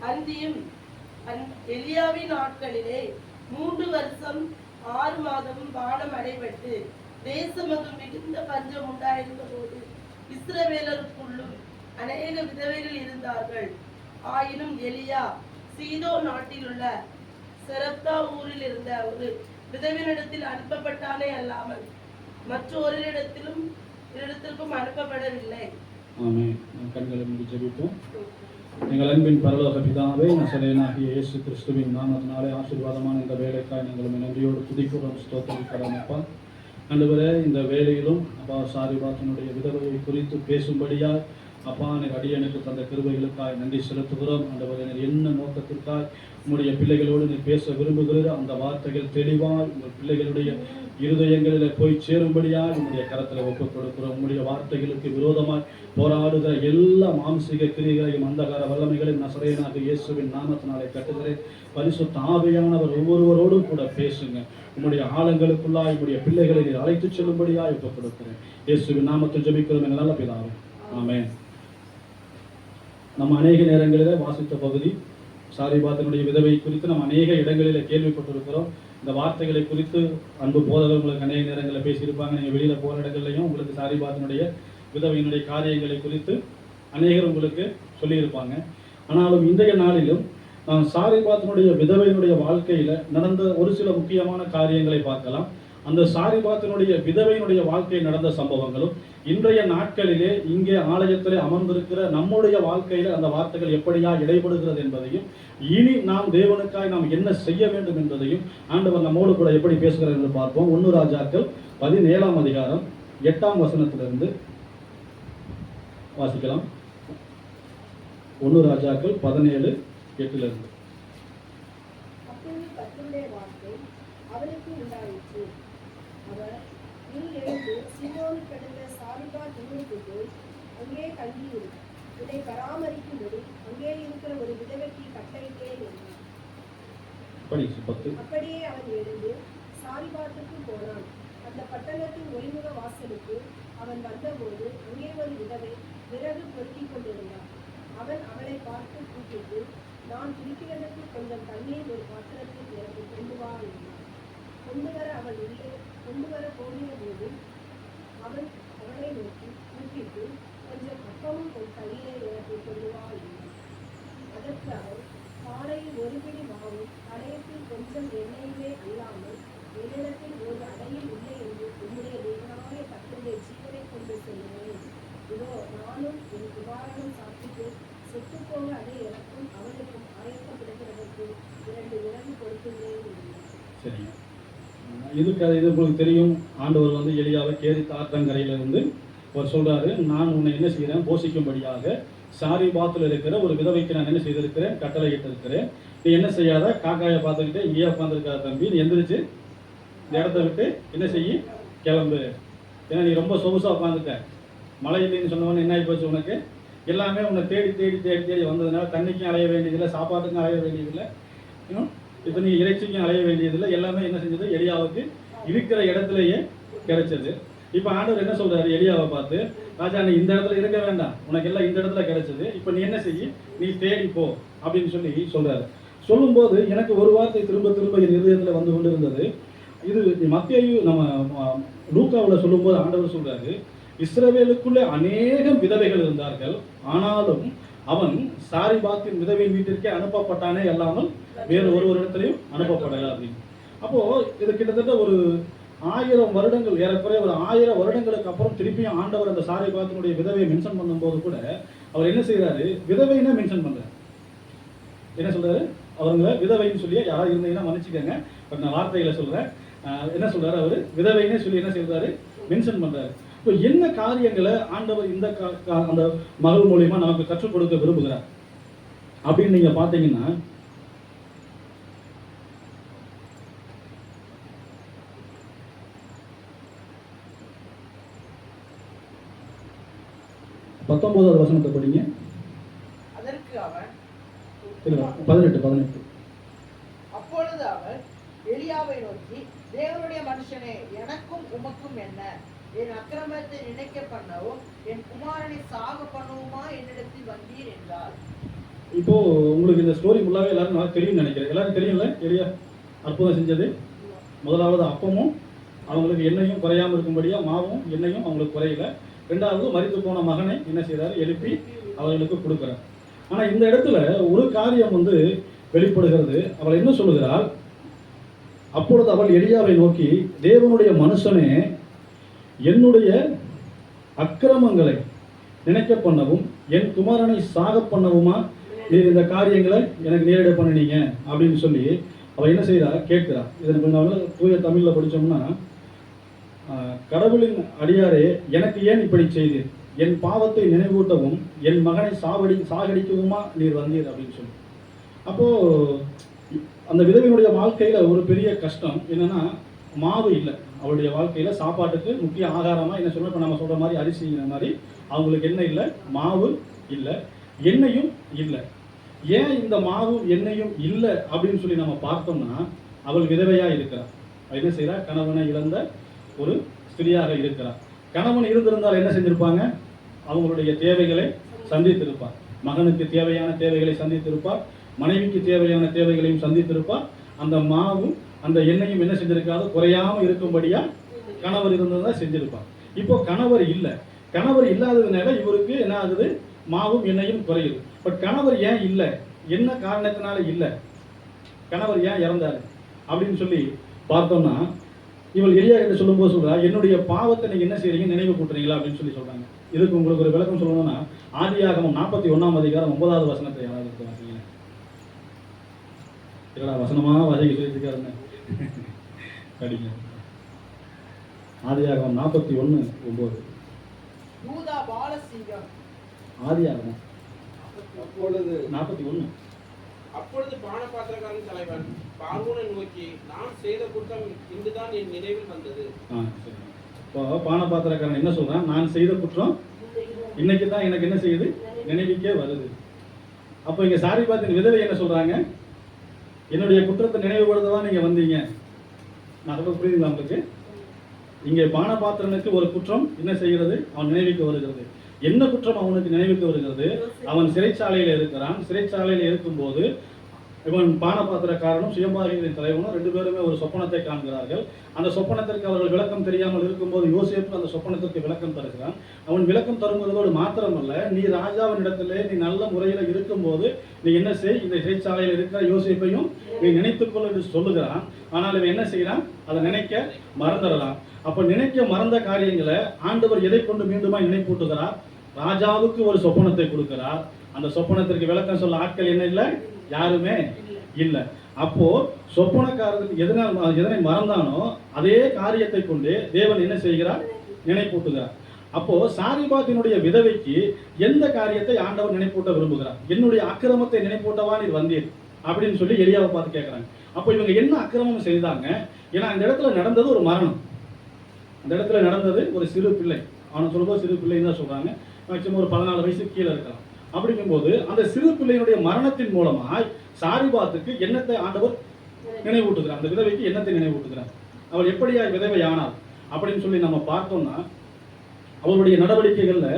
அந்தியும் எலியாவின் நாட்களிலே 3 வருஷம் 6 மாதமும் வானம் அடைபட்டு தேசமங்கும் மிகுந்த பஞ்சம் உண்டாயிருந்த போது இஸ்ரவேலருக்குள்ளும் அநேக விதவைகள் இருந்தார்கள். ஆயினும் எலியா சீதோ நாட்டில் உள்ள செரப்தா ஊரில் இருந்த ஒரு விதவினிடத்தில் அனுப்பப்பட்டானே அல்லாமல் இடத்திற்கும் அனுப்பப்படவில்லை. கண்களை மூடி ஜெபிப்போம். எங்கள் அன்பின் பரலோக பிதாவே, நசரேயனாகிய இயேசு கிறிஸ்துவின் நாமத்தினாலே ஆசீர்வாதமான இந்த வேலைக்காய் நாங்கள் நன்றியோடு துதிக்கிறோம், ஸ்தோத்திரிக்கிறோம். அப்பா ஆண்டவரே, இந்த வேலையிலும் அப்பா சாரிபாத்தினுடைய விதவையை குறித்து பேசும்படியாய் அப்பா எனக்கு அடியனுக்கு தந்த கிருபைகளுக்காய் நன்றி செலுத்துகிறோம். ஆண்டவரே, என்ன நோக்கத்திற்காய் உங்களுடைய பிள்ளைகளோடு நீ பேச விரும்புகிற அந்த வார்த்தைகள் தெளிவாய் உங்கள் பிள்ளைகளுடைய இருதயங்களில் போய் சேரும்படியாய் உங்களுடைய கரத்தில் ஒப்புக் கொடுக்கிறோம். உங்களுடைய வார்த்தைகளுக்கு விரோதமாய் போராடுகிற எல்லா மாம்சீக கிரிகளையும் அந்தகார வல்லமைகளையும் நசரேயனாகிய இயேசுவின் நாமத்தினாலே கட்டுகிறேன். பரிசுத்த ஆவியானவர் ஒவ்வொருவரோடும் கூட பேசுங்க. உங்களுடைய ஆழங்களுக்குள்ளாய் உங்களுடைய பிள்ளைகளை நீர் அழைத்து செல்லும்படியாய் ஒப்புக் கொடுக்கிறேன். இயேசுவின் நாமத்தில் ஜெபிக்கிறோம் எங்கள் நல்ல பிதாவே, ஆமென். நம்ம அநேக நேரங்களில் வாசித்த பகுதி சாரிபாத்தினுடைய விதவை குறித்து நம்ம அநேக இடங்களில் கேள்விப்பட்டிருக்கிறோம். இந்த வார்த்தைகளை குறித்து அன்பு போதகர் உங்களுக்கு அநேக நேரங்களில் பேசியிருப்பாங்க. நீங்கள் வெளியில் போகிற இடங்கள்லையும் உங்களுக்கு சாரிபாத்தினுடைய விதவையினுடைய காரியங்களை குறித்து அநேகர் உங்களுக்கு சொல்லியிருப்பாங்க. ஆனாலும் இன்றைய நாளிலும் நாம் சாரிபாத்தினுடைய விதவையினுடைய வாழ்க்கையில் நடந்த ஒரு சில முக்கியமான காரியங்களை பார்க்கலாம். அந்த சாரிபாத்தினுடைய விதவையினுடைய வாழ்க்கையில் நடந்த சம்பவங்களும் இன்றைய நாட்களிலே இங்கே ஆலயத்திலே அமர்ந்திருக்கிற நம்முடைய வாழ்க்கையில அந்த வார்த்தைகள் எப்படியா இடைபடுகிறது என்பதையும் இனி நாம் தேவனுக்காய் நாம் என்ன செய்ய வேண்டும் என்பதையும் ஆண்டவர் நம்மோடு கூட எப்படி பேசுகிறார் என்று பார்ப்போம். 1 ராஜாக்கள் 17ஆம் அதிகாரம் 8ஆம் வசனத்திலிருந்து வாசிக்கலாம். 1 ராஜாக்கள் 17:8. அங்கே தங்கியிரு, இதை பராமரிக்கும்படி அங்கே இருக்கிற ஒரு விதவைக்கு கட்டளையிட்டேன் என்றார். அப்படியே அவன் எழுந்து சாரிபாத்துக்கு போனான். அந்த பட்டணத்தின் ஒளிமுக வாசலுக்கு அவன் வந்தபோது அங்கே ஒரு விதவை விறகு பொருத்திக் கொண்டிருந்தார். அவன் அவளை பார்த்து கூப்பிட்டு, நான் குடிக்கிறதற்கு கொஞ்சம் தண்ணீர் ஒரு பாத்திரத்தில் எனக்கு கொண்டு வா என்றார். கொண்டு வர போகிற போது அவன் அவளை நோக்கி கூப்பிட்டு, கொஞ்சம் அப்பமும் ஒரு கையிலே எனக்கு கொண்டு வா என்றார். அதற்கு அவள், காலையில் ஒரு பிடி மாவும் கடையத்தில் கொஞ்சம் எண்ணெயுமே அல்லாமல் என்னிடத்தில் ஒரு அடையில் இல்லை என்று உன்னுடைய தேவனாய கர்த்தருடைய ஜீவனை கொண்டு சொல்லுவேன். இதோ நானும் என் குமாரனும் சாப்பிட்டு செத்துப்போக அதை எனக்கும் அவனுக்கும் ஆயத்தப்படுகிறதற்கு 2 விறகு கொடுத்துள்ளேன் என்றார். சரி, இது உங்களுக்கு தெரியும். ஆண்டவர் எலியாவை கேரித் ஆற்றங்கரையிலிருந்து அவர் சொல்றாரு, நான் உன்னை என்ன செய்கிறேன், போஷிக்கும்படியாக சாரிபாத்தில் இருக்கிற ஒரு விதவைக்கு நான் என்ன செய்திருக்கிறேன், கட்டளையிட்டு இருக்கிறேன். நீ என்ன செய்யாத, காக்காயை பார்த்துக்கிட்டு இங்கேயே உட்காந்துருக்காத தம்பி, நீ எந்திரிச்சு இந்த இடத்த விட்டு என்ன செய்ய, கிளம்பு. ஏன்னா நீ ரொம்ப சொகுசாக உட்காந்துக்க. மழை இல்லைன்னு சொன்னவொன்னு என்ன ஆகி போச்சு, உனக்கு எல்லாமே உன்னை தேடி தேடி தேடி தேடி வந்ததுனால தண்ணிக்கும் அலைய வேண்டியதில்லை, சாப்பாட்டுக்கும் அலைய வேண்டியதில்லை, இப்போ நீ இறைச்சிக்கும் அலைய வேண்டியதில்லை. எல்லாமே என்ன செஞ்சது, எலியாவுக்கு இருக்கிற இடத்துலையே கிடைச்சது. இப்போ ஆண்டவர் என்ன சொல்றாரு, எலியாவை பார்த்து, ராஜா நீ இந்த இடத்துல இருக்க வேண்டாம், உனக்கு எல்லாம் இந்த இடத்துல கிடைச்சது, இப்போ நீ என்ன செய்ய, நீ தேடி போ அப்படின்னு சொல்லி சொல்றாரு. சொல்லும்போது எனக்கு ஒரு வார்த்தை திரும்ப திரும்ப என் இருதயத்தில் வந்து கொண்டு இருந்தது. இது மத்தேயு நம்ம லூக்காவில் சொல்லும்போது ஆண்டவர் சொல்றாரு, இஸ்ரவேலுக்குள்ளே அநேகம் விதவைகள் இருந்தார்கள், ஆனாலும் அவன் சாரிபாத்தின் விதவையின் வீட்டிற்கே அனுப்பப்பட்டானே அல்லாமல் வேறு ஒரு இடத்துலையும் அனுப்பப்படலை அப்படின்னு. அப்போ இது கிட்டத்தட்ட ஒரு 1000 வருடங்கள், ஏறக்குறைய ஒரு 1000 வருடங்களுக்கு அப்புறம் திருப்பியும் ஆண்டவர் அந்த சாரிபாத்தினுடைய விதவையை மென்ஷன் பண்ணும்போது கூட அவர் என்ன செய்யறாரு, விதவைன்னா மென்ஷன் பண்றாரு. என்ன சொல்றாரு, அவங்க விதவைன்னு சொல்லி யாராவது இருந்தீங்கன்னா மன்னிச்சுக்கங்க, நான் வார்த்தைகளை சொல்றேன். என்ன சொல்றாரு, அவர் விதவைன்னே சொல்லி என்ன செய்யறாரு, மென்ஷன் பண்றாரு. இப்போ என்ன காரியங்களை ஆண்டவர் இந்த அந்த மகள் மூலியமா நமக்கு கற்றுக் கொடுக்க விரும்புகிறார் அப்படின்னு நீங்க பாத்தீங்கன்னா, பத்தொன்பதாவது வசனத்தை படிங்க. அதற்கு அவன் 18. அப்பொழுது அவர் எலியாவை நோக்கி, தேவனுடைய மனுஷனே, எனக்கும் உமக்கும் என்ன? என் அக்கிரமத்தை நினைக்க பண்ணவும் என் குமாரனை சாக பண்ணவுமா என்னிடத்தில் வந்தீர் என்றார். இப்போ உங்களுக்கு இந்த ஸ்டோரி ஃபுல்லாகவே எல்லாரும் நல்லா தெரியும்னு நினைக்கிறேன். எல்லாரும் தெரியும்ல எலியா அற்புதம் செஞ்சது? முதலாவது அப்பமும் அவங்களுக்கு எண்ணெயும் குறையாமல் இருக்கும்படியா மாவும் எண்ணெயும் அவங்களுக்கு குறையல. ரெண்டாவது மரித்து போன மகனை என்ன செய்கிறார்? எழுப்பி அவர்களுக்கு கொடுக்குறார். ஆனால் இந்த இடத்துல ஒரு காரியம் வந்து வெளிப்படுகிறது. அவள் என்ன சொல்லுகிறாள்? அப்பொழுது அவள் எலியாவை நோக்கி, தேவனுடைய மனுஷனே, என்னுடைய அக்கிரமங்களை நினைக்க பண்ணவும் என் குமாரனை சாக பண்ணவுமா நீர் இந்த காரியங்களை எனக்கு நேரிட பண்ணினீங்க அப்படின்னு சொல்லி அவள் என்ன செய்கிறா? கேட்கிறா. இதற்கு கொஞ்சம் தூய தமிழில் படித்தோம்னா, கடவுளின் அடியாரே, எனக்கு ஏன் இப்படி செய்தீர்? என் பாவத்தை நினைவூட்டவும் என் மகனை சாகடிக்கவுமா நீர் வந்தீர் அப்படின்னு சொல்லி. அப்போது அந்த விதவினுடைய வாழ்க்கையில் ஒரு பெரிய கஷ்டம் என்னென்னா, மாவு இல்லை அவளுடைய வாழ்க்கையில். சாப்பாட்டுக்கு முக்கிய ஆகாரமாக என்ன சொல்கிறோம், இப்போ நம்ம சொல்கிற மாதிரி அரிசிங்கிற மாதிரி அவங்களுக்கு என்ன இல்லை? மாவு இல்லை, எண்ணெயும் இல்லை. ஏன் இந்த மாவும் எண்ணெயும் இல்லை அப்படின்னு சொல்லி நம்ம பார்த்தோம்னா, அவள் விதவையாக இருக்கிறார். என்ன செய்கிறா? கணவனை இழந்த ஒரு ஸ்திரியாக இருக்கிறார். கணவன் இருந்திருந்தால் என்ன செஞ்சிருப்பாங்க? அவங்களுடைய தேவைகளை சந்தித்திருப்பார். மகனுக்கு தேவையான தேவைகளை சந்தித்திருப்பார், மனைவிக்கு தேவையான தேவைகளையும் சந்தித்திருப்பார். அந்த மாவும் அந்த எண்ணெயும் என்ன செஞ்சிருக்காது? குறையாமல் இருக்கும்படியா கணவர் இருந்ததுதான் செஞ்சிருப்பார். இப்போ கணவர் இல்லை. கணவர் இல்லாததுனால இவருக்கு என்ன ஆகுது? மாவும் எண்ணெயும் குறையுது. பட் கணவர் ஏன் இல்லை? என்ன காரணத்தினால இல்லை? கணவர் ஏன் இறந்தாரு அப்படின்னு சொல்லி பார்த்தோம்னா, இவள் எலியா என்று சொல்லும்போது சொல்றா, என்னுடைய பாவத்தை நீங்க என்ன செய்றீங்க? நினைவு கூட்டுறீங்களா அப்படின்னு சொல்லி சொல்றாங்க. இதுக்கு உங்களுக்கு ஒரு விளக்கம் சொல்லணும்னா, ஆதியாகமம் 41 அதிகாரம் 9வது வசனத்தை யாராவது எடுத்து வாசிங்க. இல்லடா வசனமா வாசிக்க சொல்லியிருக்காருன்னு படிங்க. ஆதியாகமம் 41:9. யூதா பாலசிங்கம். ஆதியாகமம் அப்பொழுது 41. அப்பொழுது பானபாத்திரக்காரன் தலைவன் பார்வோனை நோக்கி, நான் செய்த குற்றம் இன்றுதான் என் நினைவில் வந்தது. சரி. இப்போ பானபாத்திரக்காரன் என்ன சொல்றான்? நான் செய்த குற்றம் இன்னைக்கு தான் எனக்கு என்ன செய்யுது? நினைவுக்கே வருது. அப்போ இங்க சாரிபாத்தின் விதவை என்ன சொல்றாங்க? என்னுடைய குற்றத்தை நினைவுபடுத்ததான் நீங்க வந்தீங்க. நான் சொல்றது புரியுதுங்களா உங்களுக்கு? இங்கே பானபாத்திரனுக்கு ஒரு குற்றம் என்ன செய்கிறது? அவன் நினைவுக்கு வருகிறது. என்ன குற்றம் அவனுக்கு நினைவுக்கு வருகிறது? அவன் சிறைச்சாலையில் இருக்கிறான். சிறைச்சாலையில் இருக்கும்போது இவன் பானபாத்திரக்காரனும் சுயம்பாகிகளின் தலைவனும் 2 பேருமே ஒரு சொப்பனத்தை காண்கிறார்கள். அந்த சொப்பனத்திற்கு அவர்கள் விளக்கம் தெரியாமல் இருக்கும்போது யோசேப்பு அந்த சொப்பனத்திற்கு விளக்கம் தருகிறான். அவன் விளக்கம் தரும்போதோடு மாத்திரமல்ல, நீ ராஜாவின் இடத்திலே நீ நல்ல முறையில் இருக்கும்போது நீ என்ன செய்? இந்த சிறைச்சாலையில் இருக்கிற யோசேப்பையும் நீ நினைத்துக்கொள் என்று சொல்லுகிறான். ஆனால் இவன் என்ன செய்யறான்? அதை நினைக்க மறந்துடலாம். அப்ப நினைக்க மறந்த காரியங்களை ஆண்டவர் எதை கொண்டு மீண்டுமா நினைப்பூட்டுகிறார்? ராஜாவுக்கு ஒரு சொப்பனத்தை கொடுக்கிறார். அந்த சொப்பனத்திற்கு விளக்கம் சொல்ல ஆட்கள் என்ன இல்லை? யாருமே இல்லை. அப்போ சொப்பனக்காரருக்கு எதனை மறந்தானோ அதே காரியத்தை கொண்டு தேவன் என்ன செய்கிறார்? நினைப்பூட்டுகிறார். அப்போ சாரிபாத்தினுடைய விதவைக்கு எந்த காரியத்தை ஆண்டவர் நினைப்பூட்ட விரும்புகிறார்? என்னுடைய அக்கிரமத்தை நினைப்பூட்டவா நீர் வந்தீர் அப்படின்னு சொல்லி எலியாவை பார்த்து கேட்கிறாங்க. அப்போ இவங்க என்ன அக்கிரமம் செய்தாங்க? ஏன்னா அந்த இடத்துல நடந்தது ஒரு மரணம். அந்த இடத்துல நடந்தது ஒரு சிறு பிள்ளை. அவனை சொல்லும்போது சிறு பிள்ளைன்னு தான் சொல்றாங்க. மேக்சிமம் ஒரு 14 வயசுக்கு கீழே இருக்கலாம். அப்படிங்கும்போது அந்த சிறு பிள்ளையினுடைய மரணத்தின் மூலமாய் சாரிபாத்துக்கு எண்ணத்தை ஆண்டவர் நினைவூட்டுகிறார். அந்த விதவைக்கு எண்ணத்தை நினைவூட்டுகிறார். அவள் எப்படியா விதவை ஆனாள் அப்படின்னு சொல்லி நம்ம பார்த்தோம்னா, அவளுடைய நடவடிக்கைகள்ல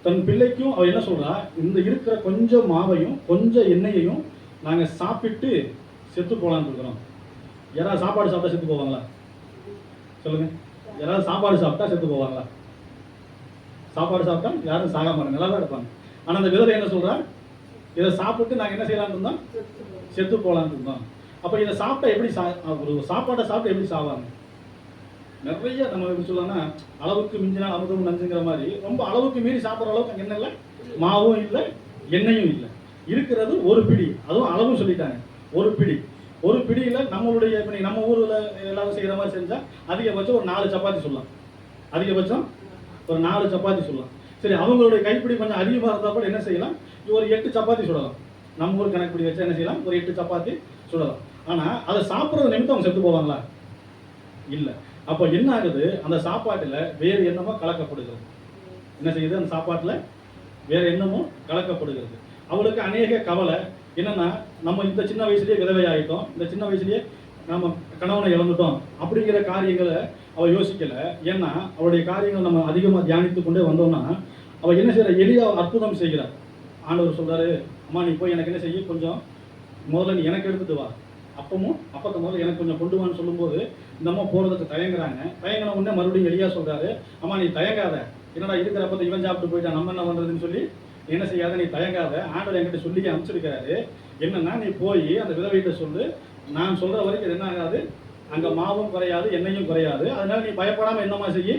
தன் பிள்ளைக்கும் அவள் என்ன சொல்றா? இந்த இருக்கிற கொஞ்சம் மாவையும் கொஞ்சம் எண்ணெயையும் நாங்க சாப்பிட்டு செத்து போலான்னு இருக்கிறோம். யாராவது சாப்பாடு சாப்பிட்டா செத்து போவாங்களா? சொல்லுங்க. யாராவது சாப்பாடு சாப்பிட்டா செத்து போவாங்களா? சாப்பாடு சாப்பிட்டா யாரும் சாகாம நல்லா தான் இருப்பாங்க. ஆனா அந்த விதவை என்ன சொல்றா? இதை சாப்பிட்டு நாங்க என்ன செய்யலாம்னு இருந்தோம்? செத்து போலான்னு இருந்தோம். அப்ப இதை சாப்பிட்டா எப்படி ஒரு சாப்பாட்டை சாப்பிட்டு எப்படி சாவாங்க? நிறைய நம்ம எப்படி சொல்லலாம்னா, அளவுக்கு மிஞ்சினா அமுதம் நஞ்சுங்கிற மாதிரி ரொம்ப அளவுக்கு மீறி சாப்பிட்ற அளவுக்கு என்ன இல்லை? மாவும் இல்லை, எண்ணெயும் இல்லை. இருக்கிறது ஒரு பிடி. அதுவும் அளவும் சொல்லிட்டாங்க. ஒரு பிடி. ஒரு பிடியில நம்மளுடைய நம்ம ஊர்ல எல்லாரும் செய்யற மாதிரி செஞ்சா அதிகபட்சம் ஒரு 4 சப்பாத்தி சொல்லலாம். அதிகபட்சம் ஒரு 4 சப்பாத்தி சொல்லலாம். சரி, அவங்களுடைய கைப்பிடி கொஞ்சம் அதிகமாக இருந்தால் கூட என்ன செய்யலாம்? ஒரு 8 சப்பாத்தி சுடலாம். நம்ம ஊர் கணக்குப்படி வச்சா என்ன செய்யலாம்? ஒரு 8 சப்பாத்தி சுடலாம். ஆனால் அதை சாப்பிட்றது நிமித்தம் அவங்க செத்து போவாங்களா? இல்லை. அப்போ என்ன ஆகுது? அந்த சாப்பாட்டில் வேறு என்னமோ கலக்கப்படுகிறது. என்ன செய்யுது? அந்த சாப்பாட்டில் வேறு என்னமோ கலக்கப்படுகிறது. அவளுக்கு அநேக கவலை. என்னன்னா, நம்ம இந்த சின்ன வயசுலேயே விதவை ஆகிட்டோம், இந்த சின்ன வயசுலேயே நம்ம கணவனை இழந்துட்டோம் அப்படிங்கிற காரியங்களை அவள் யோசிக்கலை. ஏன்னா அவளுடைய காரியங்கள் நம்ம அதிகமாக தியானித்து கொண்டே வந்தோம்னா அவள் என்ன செய்யற? எலியா அற்புதம் செய்கிறார். ஆண்டவர் சொல்றாரு, அம்மா நீ போய் எனக்கு என்ன செய்ய, கொஞ்சம் முதல்ல நீ எனக்கு எடுத்துட்டு வா, அப்பத்தை முதல்ல எனக்கு கொஞ்சம் கொண்டு வான்னு சொல்லும்போது இந்த அம்மா போகிறதுக்கு தயங்கின உடனே மறுபடியும் எலியா சொல்கிறாரு, அம்மா நீ தயங்காத, என்னடா இருக்கிற அப்பத்தை இவன் சாப்பிட்டு போயிட்டான், நம்ம என்ன பண்ணுறதுன்னு சொல்லி என்ன செய்யாத, நீ தயங்காத, ஆண்டவர் என்கிட்ட சொல்லி அனுப்பிச்சிருக்காரு, என்னன்னா நீ போய் அந்த விதவைகிட்ட சொல்லு, நான் சொல்கிற வரைக்கும் இது என்ன ஆகாது, அங்கே மாவும் குறையாது எண்ணெயும் குறையாது, அதனால நீ பயப்படாமல் என்னம்மா செய்ய,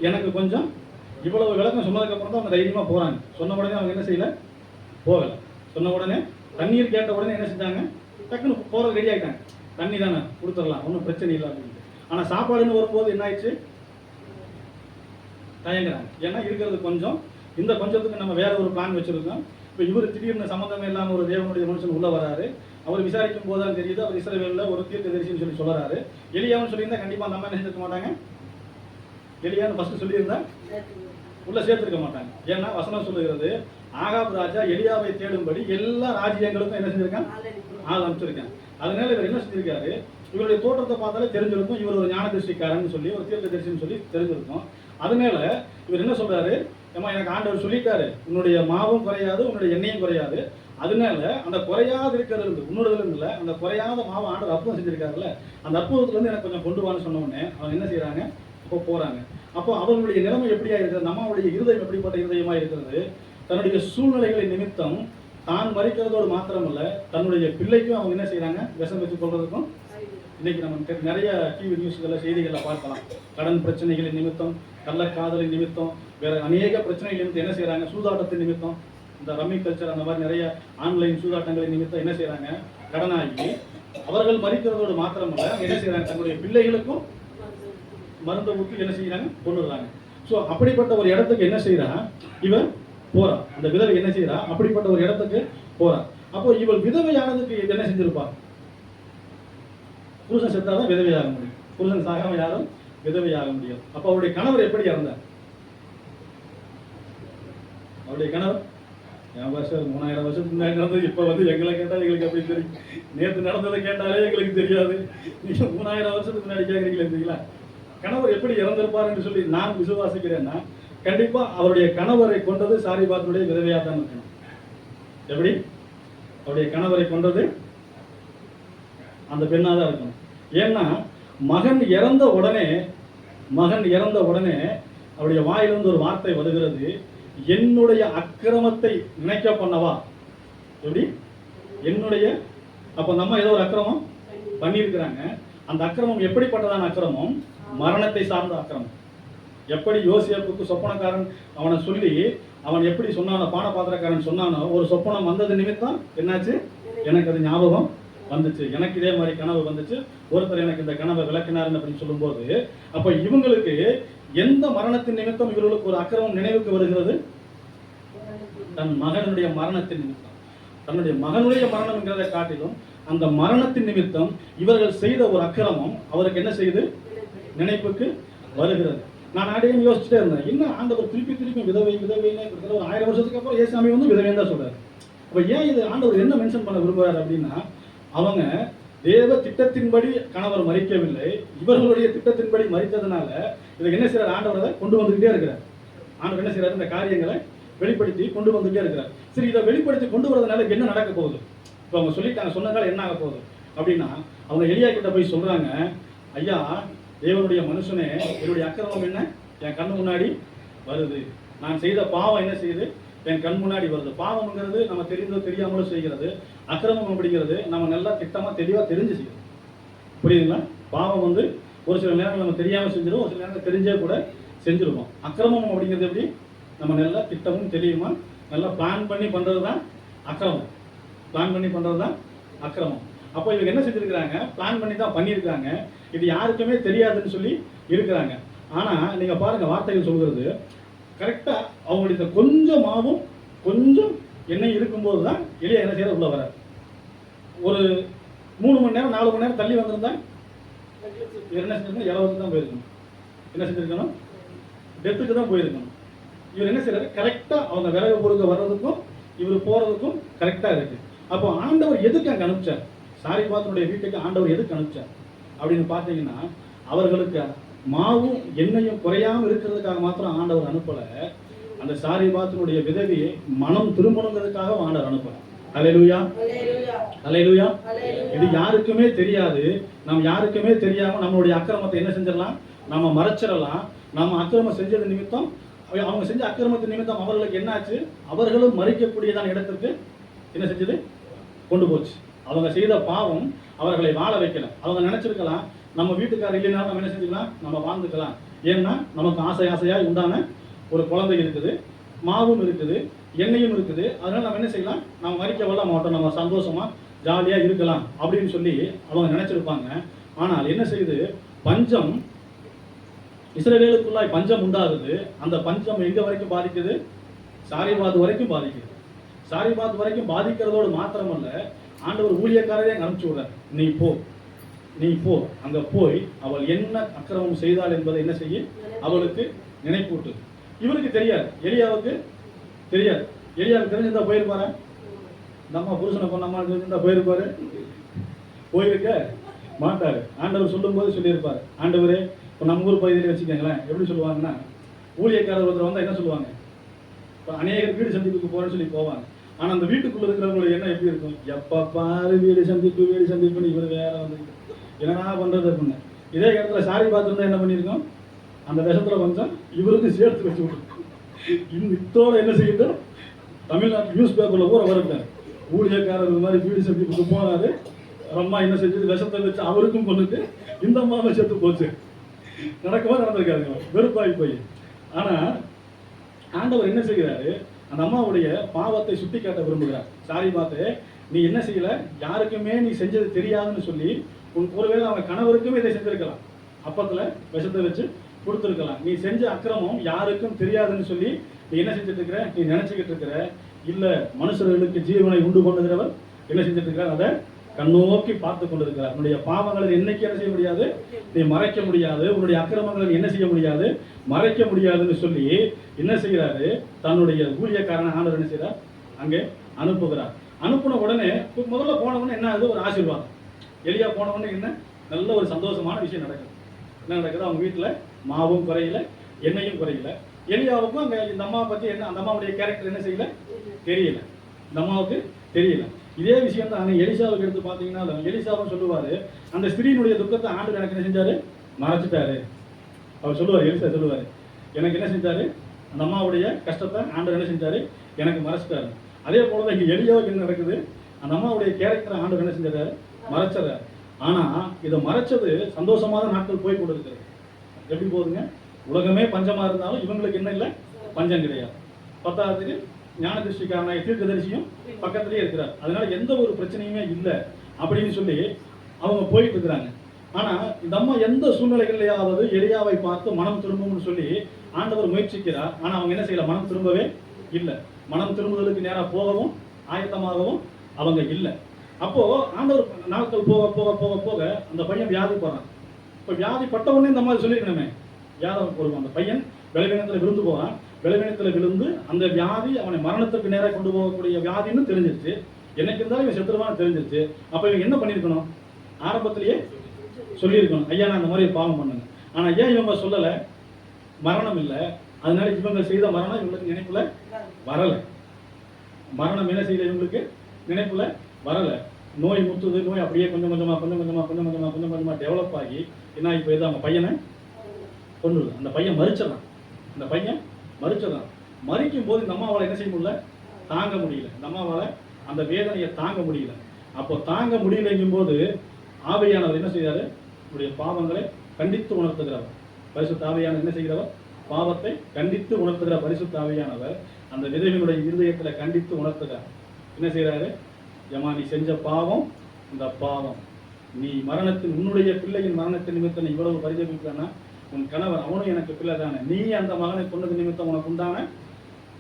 எனக்கு கொஞ்சம். இவ்வளவு விளக்கம் சொன்னதுக்கப்புறம் தான் அவங்க தைரியமாக போகிறாங்க. சொன்ன உடனே அவங்க என்ன செய்யலை, போகலை. சொன்ன உடனே தண்ணீர் கேட்ட உடனே என்ன செஞ்சாங்க, டக்குன்னு போகிறது ரெடி ஆகிட்டாங்க. தண்ணி தானே கொடுத்துடலாம், ஒன்றும் பிரச்சனை இல்லை அப்படின்ட்டு. ஆனால் சாப்பாடுன்னு வரும்போது என்ன ஆயிடுச்சு, தயங்குறாங்க. ஏன்னா இருக்கிறது கொஞ்சம், இந்த கொஞ்சத்துக்கு நம்ம வேற ஒரு பிளான் வச்சுருக்கோம். இப்போ இவர் திடீர்னு சம்மந்தமே இல்லாமல் ஒரு தேவனுடைய மனுஷன் உள்ளே வராரு. அவர் விசாரிக்கும் போது தான் தெரியுது அவர் இஸ்ரவேலில் ஒரு தீர்க்கதரிசின்னு சொல்லி சொல்கிறாரு. எலியாவுன்னு சொல்லியிருந்தா கண்டிப்பாக அந்த அம்மா நினைச்சிருக்க மாட்டாங்க. எலியான்னு ஃபஸ்ட்டு சொல்லியிருந்தா உள்ளே சேர்த்துருக்க மாட்டாங்க. ஏன்னா வசனம் சொல்லுகிறது, ஆகாப் ராஜா எலியாவை தேடும்படி எல்லா ராஜ்யங்களுக்கும் என்ன செஞ்சிருக்கான், ஆள் அமைச்சிருக்கான். அதனால இவர் என்ன செஞ்சிருக்காரு, இவருடைய தோற்றத்தை பார்த்தாலே தெரிஞ்சிருக்கும் இவர் ஒரு ஞான திருஷ்டிக்காரன்னு சொல்லி, ஒரு தீர்க்க தரிசின்னு சொல்லி தெரிஞ்சிருக்கும். அதனால இவர் என்ன சொல்றாரு, ஏமா எனக்கு ஆண்டவர் சொல்லிட்டாரு, உன்னுடைய மாவும் குறையாது உன்னுடைய எண்ணெயும் குறையாது, அதனால அந்த குறையாது இருக்கிறது இருந்து உன்னோடதுல இல்லை, அந்த குறையாத மாவு ஆண்டவர் அற்புதம் செஞ்சிருக்காருல்ல, அந்த அற்புதத்துல இருந்து எனக்கு கொஞ்சம் கொண்டு வான்னு சொன்ன உடனே அவங்க என்ன செய்யறாங்க, இப்போ போறாங்க. அப்போ அவர்களுடைய நிலைமை எப்படியா இருக்கிறது, நம்மளுடைய இருதயம் எப்படிப்பட்ட இருதயமா இருக்கிறது, தன்னுடைய சூழ்நிலைகளை நிமித்தம் தான் மறிக்கிறதோடு மாத்திரமல்ல தன்னுடைய பிள்ளைக்கும் அவங்க என்ன செய்யறாங்க, விஷம் வச்சு கொள்றதுக்கும். இன்னைக்கு நம்ம நிறைய டிவி நியூஸ்களில் செய்திகளில் பார்க்கலாம். கடன் பிரச்சனைகளின் நிமித்தம், கள்ளக்காதலின் நிமித்தம், வேற அநேக பிரச்சனைகள் நிமித்தம் என்ன செய்யறாங்க, சூதாட்டத்தின் நிமித்தம், இந்த ரம்மி கல்ச்சர் அந்த மாதிரி நிறைய ஆன்லைன் சூதாட்டங்களின் நிமித்தம் என்ன செய்யறாங்க, கடனாகி அவர்கள் மறிக்கிறதோடு மாத்திரமல்ல என்ன செய்யறாங்க, தன்னுடைய பிள்ளைகளுக்கும் மருந்தை ஊற்றி என்ன செய்யறாங்க, கொண்டுடுறாங்க. ஸோ அப்படிப்பட்ட ஒரு இடத்துக்கு என்ன செய்யறா, இவன் போறா, அந்த விதவை என்ன செய்யறா, அப்படிப்பட்ட ஒரு இடத்துக்கு போறா. அப்போ இவள் விதவையானதுக்கு என்ன செஞ்சிருப்பா, புருஷன் செத்தாதான் விதவையாக முடியும், புருஷன் சாகாம யாரும் விதவையாக முடியும். அப்ப அவருடைய கணவர் எப்படி இறந்தார், அவருடைய கணவர் 3000 வருஷத்துக்கு முன்னாடி நடந்தது. இப்ப எங்களை கேட்டால் எங்களுக்கு எப்படி தெரியும், நேற்று நடந்ததை கேட்டாலே எங்களுக்கு தெரியாது, நீங்க 3000 வருஷத்துக்கு முன்னாடி கேட்கறீங்களா. கணவர் எப்படி இறந்திருப்பார் என்று சொல்லி நான் விசுவாசிக்கிறேன்னா, கண்டிப்பா அவருடைய கணவரை கொண்டது சாரிபாத்துடைய விதவையாக தான் இருக்கணும். எப்படி அவருடைய கணவரை கொண்டது அந்த பெண்ணாக தான் இருக்கணும். ஏன்னா மகன் இறந்த உடனே அவருடைய வாயிலிருந்து ஒரு வார்த்தை வருகிறது, என்னுடைய அக்கிரமத்தை நினைக்க பண்ணவா. எப்படி என்னுடைய, அப்ப நம்ம ஏதோ ஒரு அக்கிரமம் பண்ணியிருக்கிறாங்க. அந்த அக்கிரமம் எப்படிப்பட்டதான அக்கிரமம், மரணத்தை சார்ந்த அக்கிரமம். எப்படி யோசேப்புக்கு சொப்பனக்காரன் அவனை சொல்லி அவன் எப்படி சொன்னானோ, பானபாத்திரக்காரன் சொன்னானோ, ஒரு சொப்பனம் வந்தது நிமித்தம் என்னாச்சு, எனக்கு அது ஞாபகம் வந்துச்சு, எனக்கு இதே மாதிரி கனவு வந்துச்சு, ஒருத்தர் எனக்கு இந்த கனவை விளக்கினார் அப்படின்னு சொல்லும்போது, அப்ப இவங்களுக்கு எந்த மரணத்தின் நிமித்தம் இவர்களுக்கு ஒரு அக்கிரமம் நினைவுக்கு வருகிறது, தன் மகனுடைய மரணத்தின் நிமித்தம். தன்னுடைய மகனுடைய மரணம் என்கிறதை காட்டிலும் அந்த மரணத்தின் நிமித்தம் இவர்கள் செய்த ஒரு அக்கிரமம் அவருக்கு என்ன செய்து நினைப்புக்கு வருகிறது. நான் அடையும் யோசிச்சுட்டே இருந்தேன், என்ன ஆண்டவர் திருப்பி விதவைன்னு கிட்டத்தட்ட ஒரு 1000 வருஷத்துக்கு அப்புறம் ஏசாமி விதவைன்னு தான் சொல்றாரு. அப்ப ஏன் இது ஆண்டவர் என்ன மென்ஷன் பண்ண விரும்புறாரு அப்படின்னா, அவங்க தேவ திட்டத்தின்படி கணவர் மறிக்கவில்லை, இவர்களுடைய திட்டத்தின்படி மறித்ததுனால இதுக்கு என்ன செய்யறாரு, ஆண்டவர் அதை கொண்டு வந்துகிட்டே இருக்கிறார். ஆண்டவர் என்ன செய்யறாரு, இந்த காரியங்களை வெளிப்படுத்தி கொண்டு வந்துகிட்டே இருக்கிறார். சரி, இதை வெளிப்படுத்தி கொண்டு வரதுனால என்ன நடக்க போகுது, இப்போ அவங்க சொல்லிட்டாங்க, சொன்னதால என்ன ஆக போகுது அப்படின்னா, அவங்க எலியா கிட்ட போய் சொல்றாங்க, ஐயா தேவனுடைய மனுஷனே, என்னுடைய அக்கிரமம் என்ன என் கண்ணு முன்னாடி வருது, நான் செய்த பாவம் என்ன செய்யுது என் கண் முன்னாடி வருது. பாவம்ங்கிறது நம்ம தெரிந்தோ தெரியாமலோ செய்கிறது, அக்கிரமம் அப்படிங்கிறது நம்ம நல்லா திட்டமா தெளிவா தெரிஞ்சு செய்யணும். புரியுதுங்களா. பாவம் ஒரு சில நேரங்கள் நம்ம தெரியாம செஞ்சிடும், ஒரு சில நேரங்கள் தெரிஞ்சே கூட செஞ்சிருவோம். அக்கிரமம் அப்படிங்கிறது எப்படி, நம்ம நல்லா திட்டமும் தெரியுமா நல்லா பிளான் பண்ணி பண்றது தான் அக்கிரமம். பிளான் பண்ணி பண்றது தான் அக்கிரமம். அப்போ இவங்க என்ன செஞ்சிருக்கிறாங்க, பிளான் பண்ணி தான் பண்ணியிருக்காங்க, இது யாருக்குமே தெரியாதுன்னு சொல்லி இருக்கிறாங்க. ஆனா நீங்க பாருங்க, வார்த்தைகள் சொல்கிறது கரெக்டா அவங்களுடைய கொஞ்சம் மாவும் கொஞ்சம் எண்ணெய் இருக்கும்போது தான் எலியா என்ன செய்யற உள்ள வர. ஒரு 3 மணி நேரம் 4 மணி நேரம் தள்ளி வந்திருந்தா என்ன செஞ்சிருக்கணும், இலவசம் தான் போயிருக்கணும். என்ன செஞ்சிருக்கணும், டெத்துக்கு தான் போயிருக்கணும். இவர் என்ன செய்யறாரு, கரெக்டா அவங்க விறகு பொருட்க வர்றதுக்கும் இவர் போறதுக்கும் கரெக்டா இருக்கு. அப்போ ஆண்டவர் எதுக்கு அங்கே அனுப்பிச்சார், சாரிபாத்தினுடைய வீட்டுக்கு ஆண்டவர் எதுக்கு அனுப்பிச்சார் அப்படின்னு பார்த்தீங்கன்னா, அவர்களுக்கு மாவும் எண்ணெயும் குறையாம இருக்கிறதுக்காக மாத்திரம் ஆண்டவர் அனுப்பல, அந்த சாரிபாத்தினுடைய விதவியை மனம் திரும்பணுங்கிறதுக்காக ஆண்டவர் அனுப்பல. ஹல்லேலூயா, அல்லேலூயா, ஹல்லேலூயா. அல்லேலூயா. இது யாருக்குமே தெரியாது. நம்ம யாருக்குமே தெரியாம நம்மளுடைய அக்கிரமத்தை என்ன செஞ்சிடலாம், நம்ம மறைச்சிடலாம். நம்ம அக்கிரமம் செஞ்சது நிமித்தம் அவங்க செஞ்ச அக்கிரமத்தின் நிமித்தம் அவர்களுக்கு என்னாச்சு, அவர்களும் மறிக்கக்கூடியதான இடத்திற்கு என்ன செஞ்சது, கொண்டு போச்சு. அவங்க செய்த பாவம் அவர்களை வாழ வைக்கல. அவங்க நினைச்சிருக்கலாம் நம்ம வீட்டுக்காரர் இல்லைன்னா நம்ம என்ன செஞ்சுக்கலாம், நம்ம வாழ்ந்துக்கலாம். ஏன்னா நமக்கு ஆசையா உண்டான ஒரு குழந்தை இருக்குது, மாவும் இருக்குது, எண்ணெயும் இருக்குது. அதனால நம்ம என்ன செய்யலாம், நம்ம மறிக்க வல்ல மாட்டோம், நம்ம சந்தோஷமா ஜாலியா இருக்கலாம் அப்படின்னு சொல்லி அவங்க நினைச்சிருப்பாங்க. ஆனால் என்ன செய்யுது, பஞ்சம் இஸ்ரவேலுக்குள்ளாய் பஞ்சம் உண்டாகுது. அந்த பஞ்சம் எங்க வரைக்கும் பாதிக்குது, சாரிபாத் வரைக்கும் பாதிக்குது. சாரிபாத் வரைக்கும் பாதிக்கிறதோடு மாத்திரமல்ல, ஆண்டவர் ஊழியக்காரரே அனுப்பிச்சு விடுறார், நீ போ அங்க போய் அவள் என்ன அக்கிரமம் செய்தாள் என்பதை என்ன செய்ய அவளுக்கு நினைப்பூட்டு. இவருக்கு தெரியாது, எலியாவுக்கு தெரியாது. எலியாவுக்கு தெரிஞ்சிருந்தா போயிருப்பாரு, இந்த அம்மா புருஷனை பொண்ணு அம்மா தெரிஞ்சிருந்தா போயிருப்பாரு, போயிருக்க மாட்டாரு. ஆண்டவர் சொல்லும் போது சொல்லியிருப்பாரு, ஆண்டவரே இப்போ நம்ம ஊர் பகுதியிலே வச்சுக்கோங்களேன், எப்படி சொல்லுவாங்கன்னா, ஊழியக்காரர் ஒருத்தர் வந்தால் என்ன சொல்லுவாங்க, இப்போ அநேகர் வீடு சந்திப்புக்கு போகிறேன்னு சொல்லி போவாங்க. ஆனால் அந்த வீட்டுக்குள்ளே இருக்கிறவங்களுக்கு என்ன எப்படி இருக்கும், எப்போ பாரு வீடு சந்திப்புன்னு இவர் வேற வந்து என்னன்னா பண்ணுறது அப்படின்னு. இதே இடத்துல சாரி பார்த்துருந்தா என்ன பண்ணியிருக்கோம், அந்த விஷத்தில் கொஞ்சம் இவருக்கு சேர்த்து வச்சு விட்டு இத்தோட என்ன செய்யட்டும், தமிழ்நாட்டு நியூஸ் பேப்பரில் கூட வரட்டார், ஊழியக்காரர் இது மாதிரி வீடு சந்திப்புக்கு போனார், அம்மா என்ன செஞ்சது விஷத்தை வச்சு அவருக்கும் கொண்டுட்டு இந்த அம்மாவை சேர்த்து போச்சு. நடக்கவா நடந்திருக்காருங்க, வெறுப்பாகி போய். ஆனால் ஆண்டவர் என்ன செய்கிறாரு, அந்த அம்மாவுடைய பாவத்தை சுட்டி காட்ட விரும்புகிறார். சாரி பார்த்து நீ என்ன செய்யல, யாருக்குமே நீ செஞ்சது தெரியாதுன்னு சொல்லி, ஒருவேளை அவன் கணவருக்குமே இதை செஞ்சிருக்கலாம், அப்பத்துல விஷத்தை வச்சு கொடுத்துருக்கலாம். நீ செஞ்ச அக்கிரமம் யாருக்கும் தெரியாதுன்னு சொல்லி நீ என்ன செஞ்சுட்டு இருக்கிற, நீ நினைச்சுக்கிட்டு இருக்கிற. இல்ல, மனுஷர்களுக்கு ஜீவனை உண்டு பண்ணுகிறவர் என்ன செஞ்சுட்டு இருக்கிறார், அதை கண்ணோக்கி பார்த்து கொண்டிருக்கிறார். உன்னுடைய பாவங்களை என்னைக்கு என்ன செய்ய முடியாது, நீ மறைக்க முடியாது. உன்னுடைய அக்கிரமங்களை என்ன செய்ய முடியாது, மறைக்க முடியாதுன்னு சொல்லி என்ன செய்கிறாரு, தன்னுடைய ஊழியக்காரன ஆண்டவர் என்ன செய்கிறார், அங்கே அனுப்புகிறார். அனுப்புன உடனே முதல்ல போன உடனே என்ன ஆகுது, ஒரு ஆசீர்வாதம். எலியா போன உடனே என்ன நல்ல ஒரு சந்தோஷமான விஷயம் நடக்குது. என்ன நடக்குது, அவங்க வீட்டில் மாவும் குறையில, எண்ணெயும் குறையில. எலியாவுக்கும் அங்கே இந்த அம்மாவை பற்றி என்ன, அந்த அம்மாவுடைய கேரக்டர் என்ன செய்யல, தெரியல, இந்த அம்மாவுக்கு தெரியல. இதே விஷயம் தான் எலிசாவுக்கு எடுத்து பார்த்தீங்கன்னா, எலிசாவும் சொல்லுவார், அந்த ஸ்திரீனுடைய துக்கத்தை ஆண்டவர் எனக்கு என்ன செஞ்சாரு, மறைச்சிட்டாரு. அவர் சொல்லுவார், எலிசா சொல்லுவார், எனக்கு என்ன செஞ்சாரு, அந்த அம்மாவுடைய கஷ்டத்தை ஆண்டவர் என்ன செஞ்சாரு, எனக்கு மறைச்சிட்டாரு. அதே போல தான் இங்கே எலியாவுக்கு என்ன நடக்குது, அந்த அம்மாவுடைய கேரக்டரை ஆண்டவர் என்ன செஞ்சாரு, மறைச்சாரு. ஆனால் இதை மறைச்சது சந்தோஷமான நாட்கள் போய் கொண்டு இருக்கிறது. எப்படி போகுதுங்க, உலகமே பஞ்சமா இருந்தாலும் இவங்களுக்கு என்ன இல்லை, பஞ்சம் கிடையாது. பத்தாவதுக்கு ஞான திருஷ்டிக்காரனாக தீர்க்கதரிசியும் பக்கத்திலேயே இருக்கிறார். அதனால எந்த ஒரு பிரச்சனையுமே இல்லை அப்படின்னு சொல்லி அவங்க போயிட்டு இருக்கிறாங்க. ஆனா இந்த அம்மா எந்த சூழ்நிலைகளையாவது எலியாவை பார்த்து மனம் திரும்பும்னு சொல்லி ஆண்டவர் முயற்சிக்கிறார். ஆனா அவங்க என்ன செய்யல, மனம் திரும்பவே இல்லை. மனம் திரும்புதலுக்கு நேராக போகவும் ஆயத்தமாகவும் அவங்க இல்லை. அப்போ ஆண்டவர் நாட்கள் போக போக போக போக அந்த பையன் வியாதி போறான். இப்போ வியாதி பட்ட உடனே இந்த மாதிரி சொல்லியிருக்கணுமே, வியாதம் போடுவோம். அந்த பையன் விளைவினத்தில் விழுந்து போறான். விளைவினத்தில் விழுந்து அந்த வியாதி அவனை மரணத்துக்கு நேராக கொண்டு போகக்கூடிய வியாதின்னு தெரிஞ்சிருச்சு. என்னைக்கு இருந்தாலும் இவன் செத்துருவான்னு தெரிஞ்சிருச்சு. அப்போ இவன் என்ன பண்ணியிருக்கணும், ஆரம்பத்திலேயே சொல்லியிருக்கணும், ஐயா நான் அந்த மாதிரி பாவம் பண்ணுங்க. ஆனால் ஏன் இவங்க சொல்லலை, மரணம் இல்லை, அதனால இவங்க செய்த மரணம் இவங்களுக்கு நினைப்புல வரலை. மரணம் என்ன செய்யல, இவங்களுக்கு நினைப்புல வரலை. நோய் முத்துது, நோய் அப்படியே கொஞ்சம் கொஞ்சமாக டெவலப் ஆகி என்ன இப்போ இது அவங்க பையனை கொண்டு அந்த பையன் மறிச்சிடலாம். அந்த பையன் மறிச்சிடலாம். மறிக்கும் போது இந்த அம்மாவால் என்ன செய்ய முடியல, தாங்க முடியல. இந்த அம்மாவால் அந்த வேதனையை தாங்க முடியல. அப்போ தாங்க முடியலைங்கும் போது ஆவியானவர் என்ன செய்கிறாரு, உங்களுடைய பாவங்களை கண்டித்து உணர்த்துகிறவர். பரிசுத்த ஆவியானவர் என்ன செய்கிறவர், பாவத்தை கண்டித்து உணர்த்துகிற பரிசுத்த ஆவியானவர் அந்த விதவினுடைய இருதயத்தில் கண்டித்து உணர்த்துகிறார். என்ன செய்கிறாரு, ஏமா நீ செஞ்ச பாவம், இந்த பாவம் நீ மரணத்தின் உன்னுடைய பிள்ளையின் மரணத்தின் நிமித்தம் நீ இவ்வளவு பரிதபிக்கிறானா, உன் கணவர் அவனும் எனக்கு பிள்ளை தானே, நீ அந்த மகனை கொண்டது நிமித்தம் உனக்கு உண்டான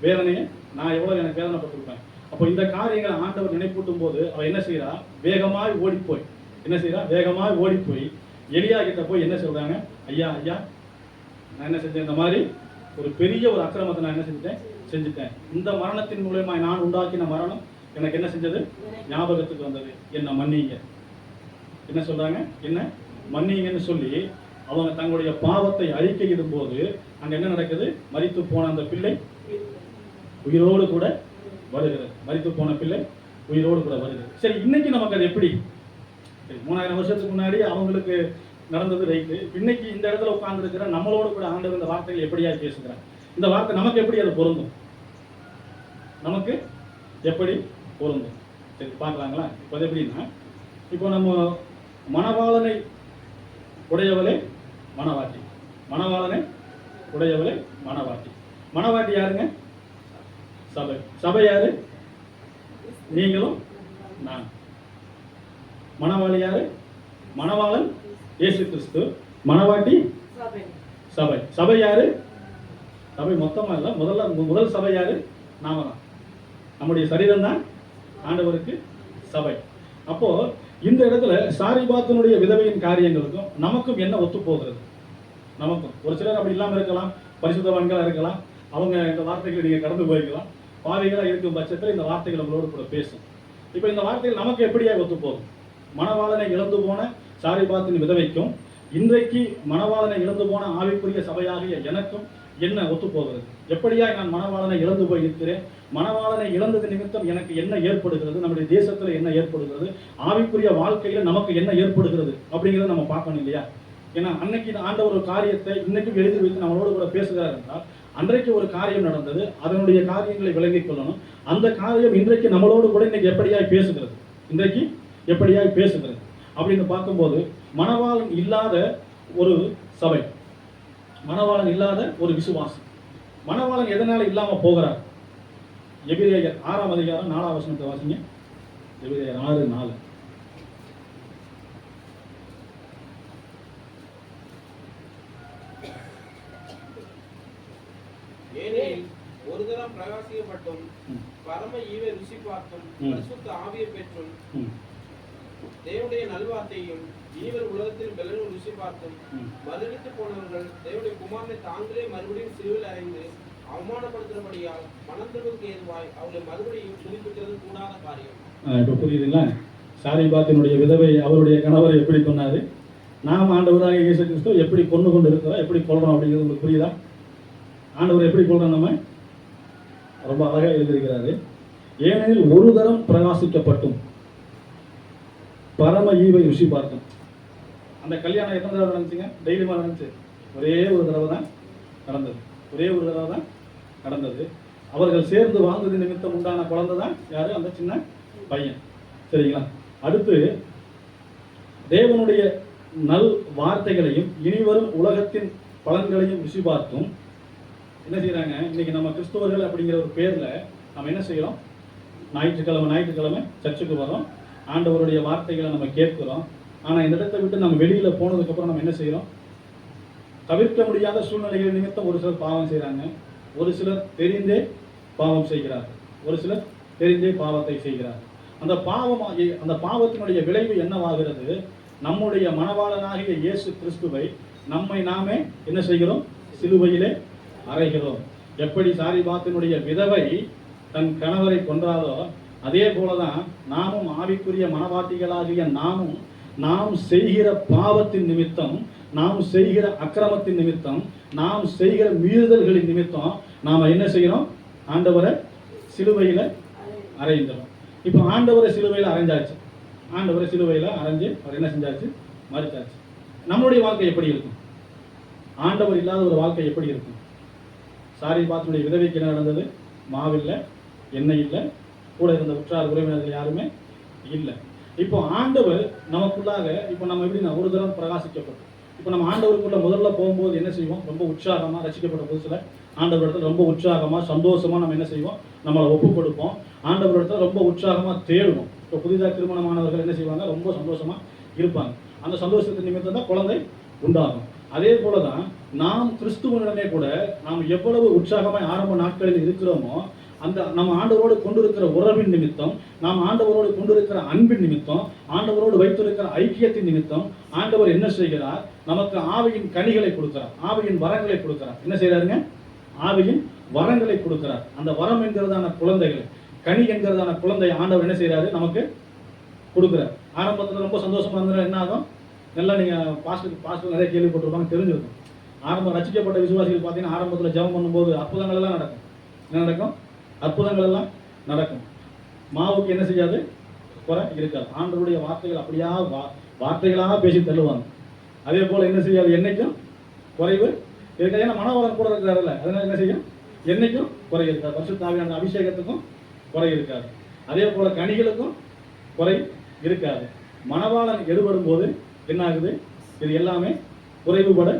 வேதனையை நான் எவ்வளவு எனக்கு வேதனைப்பட்டிருப்பேன். அப்போ இந்த காரியங்களை ஆண்டவர் நினைப்பூட்டும் போது அவன் என்ன செய்யறா, வேகமாய் ஓடிப்போய் என்ன செய்யறா, வேகமாய் ஓடிப்போய் எலியா கிட்ட போய் என்ன சொல்றாங்க, ஐயா ஐயா நான் என்ன செஞ்சேன், இந்த மாதிரி ஒரு பெரிய ஒரு அக்கிரமத்தை நான் என்ன செஞ்சுட்டேன். இந்த மரணத்தின் மூலமா நான் உண்டாக்கின மரணம் எனக்கு என்ன செஞ்சது, ஞாபகத்துக்கு வந்தது, என்ன மன்னிங்க. என்ன சொல்றாங்க, என்ன மன்னிங்கன்னு சொல்லி அவங்க தங்களுடைய பாவத்தை அறிக்கையிடும் போது அங்க என்ன நடக்குது, மரித்து போன அந்த பிள்ளை உயிரோடு கூட வருகிறது. மரித்து போன பிள்ளை உயிரோடு கூட வருகிறது. சரி, இன்னைக்கு நமக்கு அது எப்படி? சரி, 3000 வருஷத்துக்கு முன்னாடி அவங்களுக்கு நடந்தது ரைட்டு. இன்னைக்கு இந்த இடத்துல உட்கார்ந்துருக்கிற நம்மளோட கூட ஆண்டவர் இந்த வார்த்தைகள் எப்படியா பேசுகிறார்? இந்த வார்த்தை நமக்கு எப்படி அது பொருந்தும்? நமக்கு எப்படி பொருந்தும்? சரி, பார்க்கலாங்களா? இப்போ அது எப்படின்னா, இப்போ நம்ம மணவாளனை உடையவளே மணவாட்டி, மணவாளனை உடையவளே மணவாட்டி. மணவாட்டி யாருங்க? சபை. சபை யாரு? நீங்களும் நான். மணவாளி யாரு? மணவாளன் இயேசு கிறிஸ்து. மணவாட்டி சபை. சபை யாரு? சபை மொத்தமா இல்ல, முதல் சபை யாரு? நாம தான். நம்முடைய சரீரம் தான் ஆண்டவருக்கு சபை. அப்போ இந்த இடத்துல சாரிபாத்தினுடைய விதவையின் காரியங்களுக்கும் நமக்கும் என்ன ஒத்து போகிறது? நமக்கும் ஒரு சிலர் அப்படி இல்லாம இருக்கலாம், பரிசுத்தவான்களா இருக்கலாம், அவங்க இந்த வார்த்தைகளை நீங்க கடந்து போய்க்கலாம். பாவிகளா இருக்கும் பட்சத்தில் இந்த வார்த்தைகள் உங்களோடு கூட பேசும். இப்போ இந்த வார்த்தைகள் நமக்கு எப்படியா ஒத்து போகும்? மணவாளனை இழந்து போன சாரிபாத்தின் விதவைக்கும் இன்றைக்கு மணவாளனை இழந்து போன ஆவிக்குரிய சபையாகிய எனக்கும் என்ன ஒத்து போகிறது? எப்படியா நான் மணவாளனை இழந்து போய் இருக்கிறேன்? மணவாளனை இழந்தது நிமித்தம் எனக்கு என்ன ஏற்படுகிறது? நம்முடைய தேசத்துல என்ன ஏற்படுகிறது? ஆவிக்குரிய வாழ்க்கையில நமக்கு என்ன ஏற்படுகிறது அப்படிங்கிறத நம்ம பார்க்கணும் இல்லையா? ஏன்னா அன்னைக்கு ஆண்டவர் ஒரு காரியத்தை இன்னைக்கும் எழுதி வைத்து நம்மளோடு கூட பேசுகிறார் என்றால், அன்றைக்கு ஒரு காரியம் நடந்தது, அதனுடைய காரியங்களை விளங்கிக் கொள்ளணும். அந்த காரியம் இன்றைக்கு நம்மளோடு கூட இன்னைக்கு எப்படியாய் பேசுகிறது? இன்றைக்கு எப்படியாய் பேசுகிறது அப்படின்னு பார்க்கும்போது, மணவாளன் இல்லாத ஒரு சபை, மணவாளன் இல்லாத ஒரு விசுவாசம். மணவாளன் எதனால இல்லாம போகிறார்? எபிரேயர் 6ஆம் அதிகாரம் 4ஆம் வசனத்தை வாசிங்க. எபிரேயர் 6:4. ஏனெனில் ஒரு தரம் பிரகாசிக்கப்பட்டும் பரம ஈவை ருசி பார்த்தும் பரிசுத்த ஆவியை பெற்றும் தேவனுடைய நல்வார்த்தையும் ஈவர் உலகத்தில் பெலனும் ருசி பார்த்தும் மறுதலித்து போனவர்கள் தேவனுடைய குமாரனை தாங்களே மறுபடியும் சிலுவையில் அறைந்து அவமானப்படுத்துறபடியால் மனந்திருவுக்கு ஏதுவாய் அவர்களை மறுபடியும் புதுப்பிக்கிறது கூடாத காரியம். இப்போ புரியுதுங்களா? சாரிபாத்தினுடைய விதவை அவருடைய கணவரை எப்படி கொண்டாரு, நாம் ஆண்டவராக இயேசு கிறிஸ்து எப்படி கொண்டு இருக்கிறோம், எப்படி கொள்றோம் அப்படிங்கிறது உங்களுக்கு புரியுதா? ஆண்டவர் எப்படி கொள்றோம் நம்ம ரொம்ப அழகாக எழுதியிருக்கிறாரு. ஏனெனில் ஒரு தரம் பிரகாசிக்கப்பட்டும் பரம ஈவை ருசி பார்த்தோம். அந்த கல்யாணம் எத்தனை தடவை நடந்துச்சுங்க? டெய்லியுமா நடந்துச்சு? ஒரே ஒரு தடவை தான் நடந்தது. ஒரே ஒரு தடவை தான் நடந்தது. அவர்கள் சேர்ந்து வாழ்ந்தது நிமித்தம் உண்டான குழந்தை தான் யாரு? அந்த சின்ன பையன். சரிங்களா? அடுத்து தேவனுடைய நல் வார்த்தைகளையும் இனிவரும் உலகத்தின் பலன்களையும் ருசி பார்த்தும் என்ன செய்யறாங்க? இன்னைக்கு நம்ம கிறிஸ்துவர்கள் அப்படிங்கிற ஒரு பேர்ல நம்ம என்ன செய்யறோம்? ஞாயிற்றுக்கிழமை சர்ச்சுக்கு வரோம், ஆண்டவருடைய வார்த்தைகளை நம்ம கேட்கிறோம். ஆனா இந்த இடத்தை விட்டு நம்ம வெளியில போனதுக்கு அப்புறம் நம்ம என்ன செய்யறோம்? தவிர்க்க முடியாத சூழ்நிலைகள் நிமித்தம் ஒரு சிலர் பாவம் செய்யறாங்க, ஒரு சிலர் தெரிந்தே பாவம் செய்கிறார்கள், ஒரு சிலர் தெரிந்தே பாவத்தை செய்கிறார்கள். அந்த பாவத்தினுடைய விளைவு என்னவாகிறது? நம்முடைய மணவாளனாகிய இயேசு கிறிஸ்துவை நம்மை நாமே என்ன செய்கிறோம்? சிலுவையிலே அறைகிறோம். எப்படி சாரிபாத்தினுடைய விதவை தன் கணவரை கொன்றாலோ அதே போலதான் நாமும் ஆவிக்குரிய மனவாட்டிகளாகிய நாம் செய்கிற பாவத்தின் நிமித்தம், நாம் செய்கிற அக்கிரமத்தின் நிமித்தம், நாம் செய்கிற மீறுதல்களின் நிமித்தம் நாம என்ன செய்யறோம்? ஆண்டவரை சிலுவையில அறைகிறோம். இப்போ ஆண்டவரை சிலுவையில அறைஞ்சாச்சு. ஆண்டவரை சிலுவையில அறைஞ்சு அவர் என்ன செஞ்சாச்சு? மறிச்சாச்சு. நம்மளுடைய வாழ்க்கை எப்படி இருக்கும்? ஆண்டவர் இல்லாத ஒரு வாழ்க்கை எப்படி இருக்கும்? சாரிபாத்தினுடைய விதவைக்கு என்ன நடந்தது? மாவில்லை, எண்ணெய் இல்லை, கூட இருந்த உற்றார் உறவினர்கள் யாருமே இல்லை. இப்போ ஆண்டவர் நமக்குள்ளாக இப்போ நம்ம எப்படின்னா ஒரு தரம் பிரகாசிக்கப்பட்டோம். இப்போ நம்ம ஆண்டவருக்குள்ள முதல்ல போகும்போது என்ன செய்வோம்? ரொம்ப உற்சாகமா, ரசிக்கப்பட்ட புதுசுல ஆண்டவர் இடத்துல ரொம்ப உற்சாகமா சந்தோஷமா நம்ம என்ன செய்வோம்? நம்மளை ஒப்பு கொடுப்போம். ஆண்டவர் இடத்துல ரொம்ப உற்சாகமா தேடுவோம். இப்போ புதிதாக திருமணமானவர்கள் என்ன செய்வாங்க? ரொம்ப சந்தோஷமா இருப்பாங்க. அந்த சந்தோஷத்தின் நிமித்தம் தான் குழந்தை உண்டாகும். அதே போலதான் நாம் கிறிஸ்துவனிடமே கூட நாம் எவ்வளவு உற்சாகமாய் ஆரம்ப நாட்களில் இருக்கிறோமோ, அந்த நம்ம ஆண்டவரோடு கொண்டிருக்கிற உறவின் நிமித்தம், நாம் ஆண்டவரோடு கொண்டிருக்கிற அன்பின் நிமித்தம், ஆண்டவரோடு வைத்திருக்கிற ஐக்கியத்தின் நிமித்தம் ஆண்டவர் என்ன செய்கிறார்? நமக்கு ஆவியின் கனிகளை கொடுக்கிறார், ஆவியின் வரங்களை கொடுக்கிறார். என்ன செய்யறாருங்க? ஆவியின் வரங்களை கொடுக்கிறார். அந்த வரம் என்கிறதான குழந்தைகள், கனி என்கிறதான குழந்தை ஆண்டவர் என்ன செய்யறாரு? நமக்கு கொடுக்கிறார். ஆரம்பத்தில் ரொம்ப சந்தோஷமா இருந்தா என்ன ஆகும்? நல்லா நீங்க பாஸ்டர் நிறைய கேள்விப்பட்டிருப்பாங்க, தெரிஞ்சிருக்கும். ஆரம்பம் ரசிக்கப்பட்ட விசுவாசிகள் பார்த்தீங்கன்னா ஆரம்பத்தில் ஜெபம் பண்ணும்போது அற்புதங்கள் எல்லாம் நடக்கும். என்ன நடக்கும்? அற்புதங்கள் எல்லாம் நடக்கும். மாவுக்கு என்ன செய்யாது? குறை இருக்காது. ஆண்டவருடைய வார்த்தைகள் அப்படியா வார்த்தைகளாக பேசி தள்ளுவாங்க. அதே போல என்ன செய்யாது? என்னைக்கும் குறைவு இருக்காது. ஏன்னா மனவாளன் கூட இருக்கிறாருல்ல, அதனால என்ன செய்யும்? என்னைக்கும் குறை இருக்காது. பரிசுத்த ஆவியான அபிஷேகத்துக்கும் குறை இருக்காது. அதே போல கனிகளுக்கும் குறை இருக்காது. மனவாளன் எடுபடும் போது என்ன ஆகுது? இது எல்லாமே குறைவுபட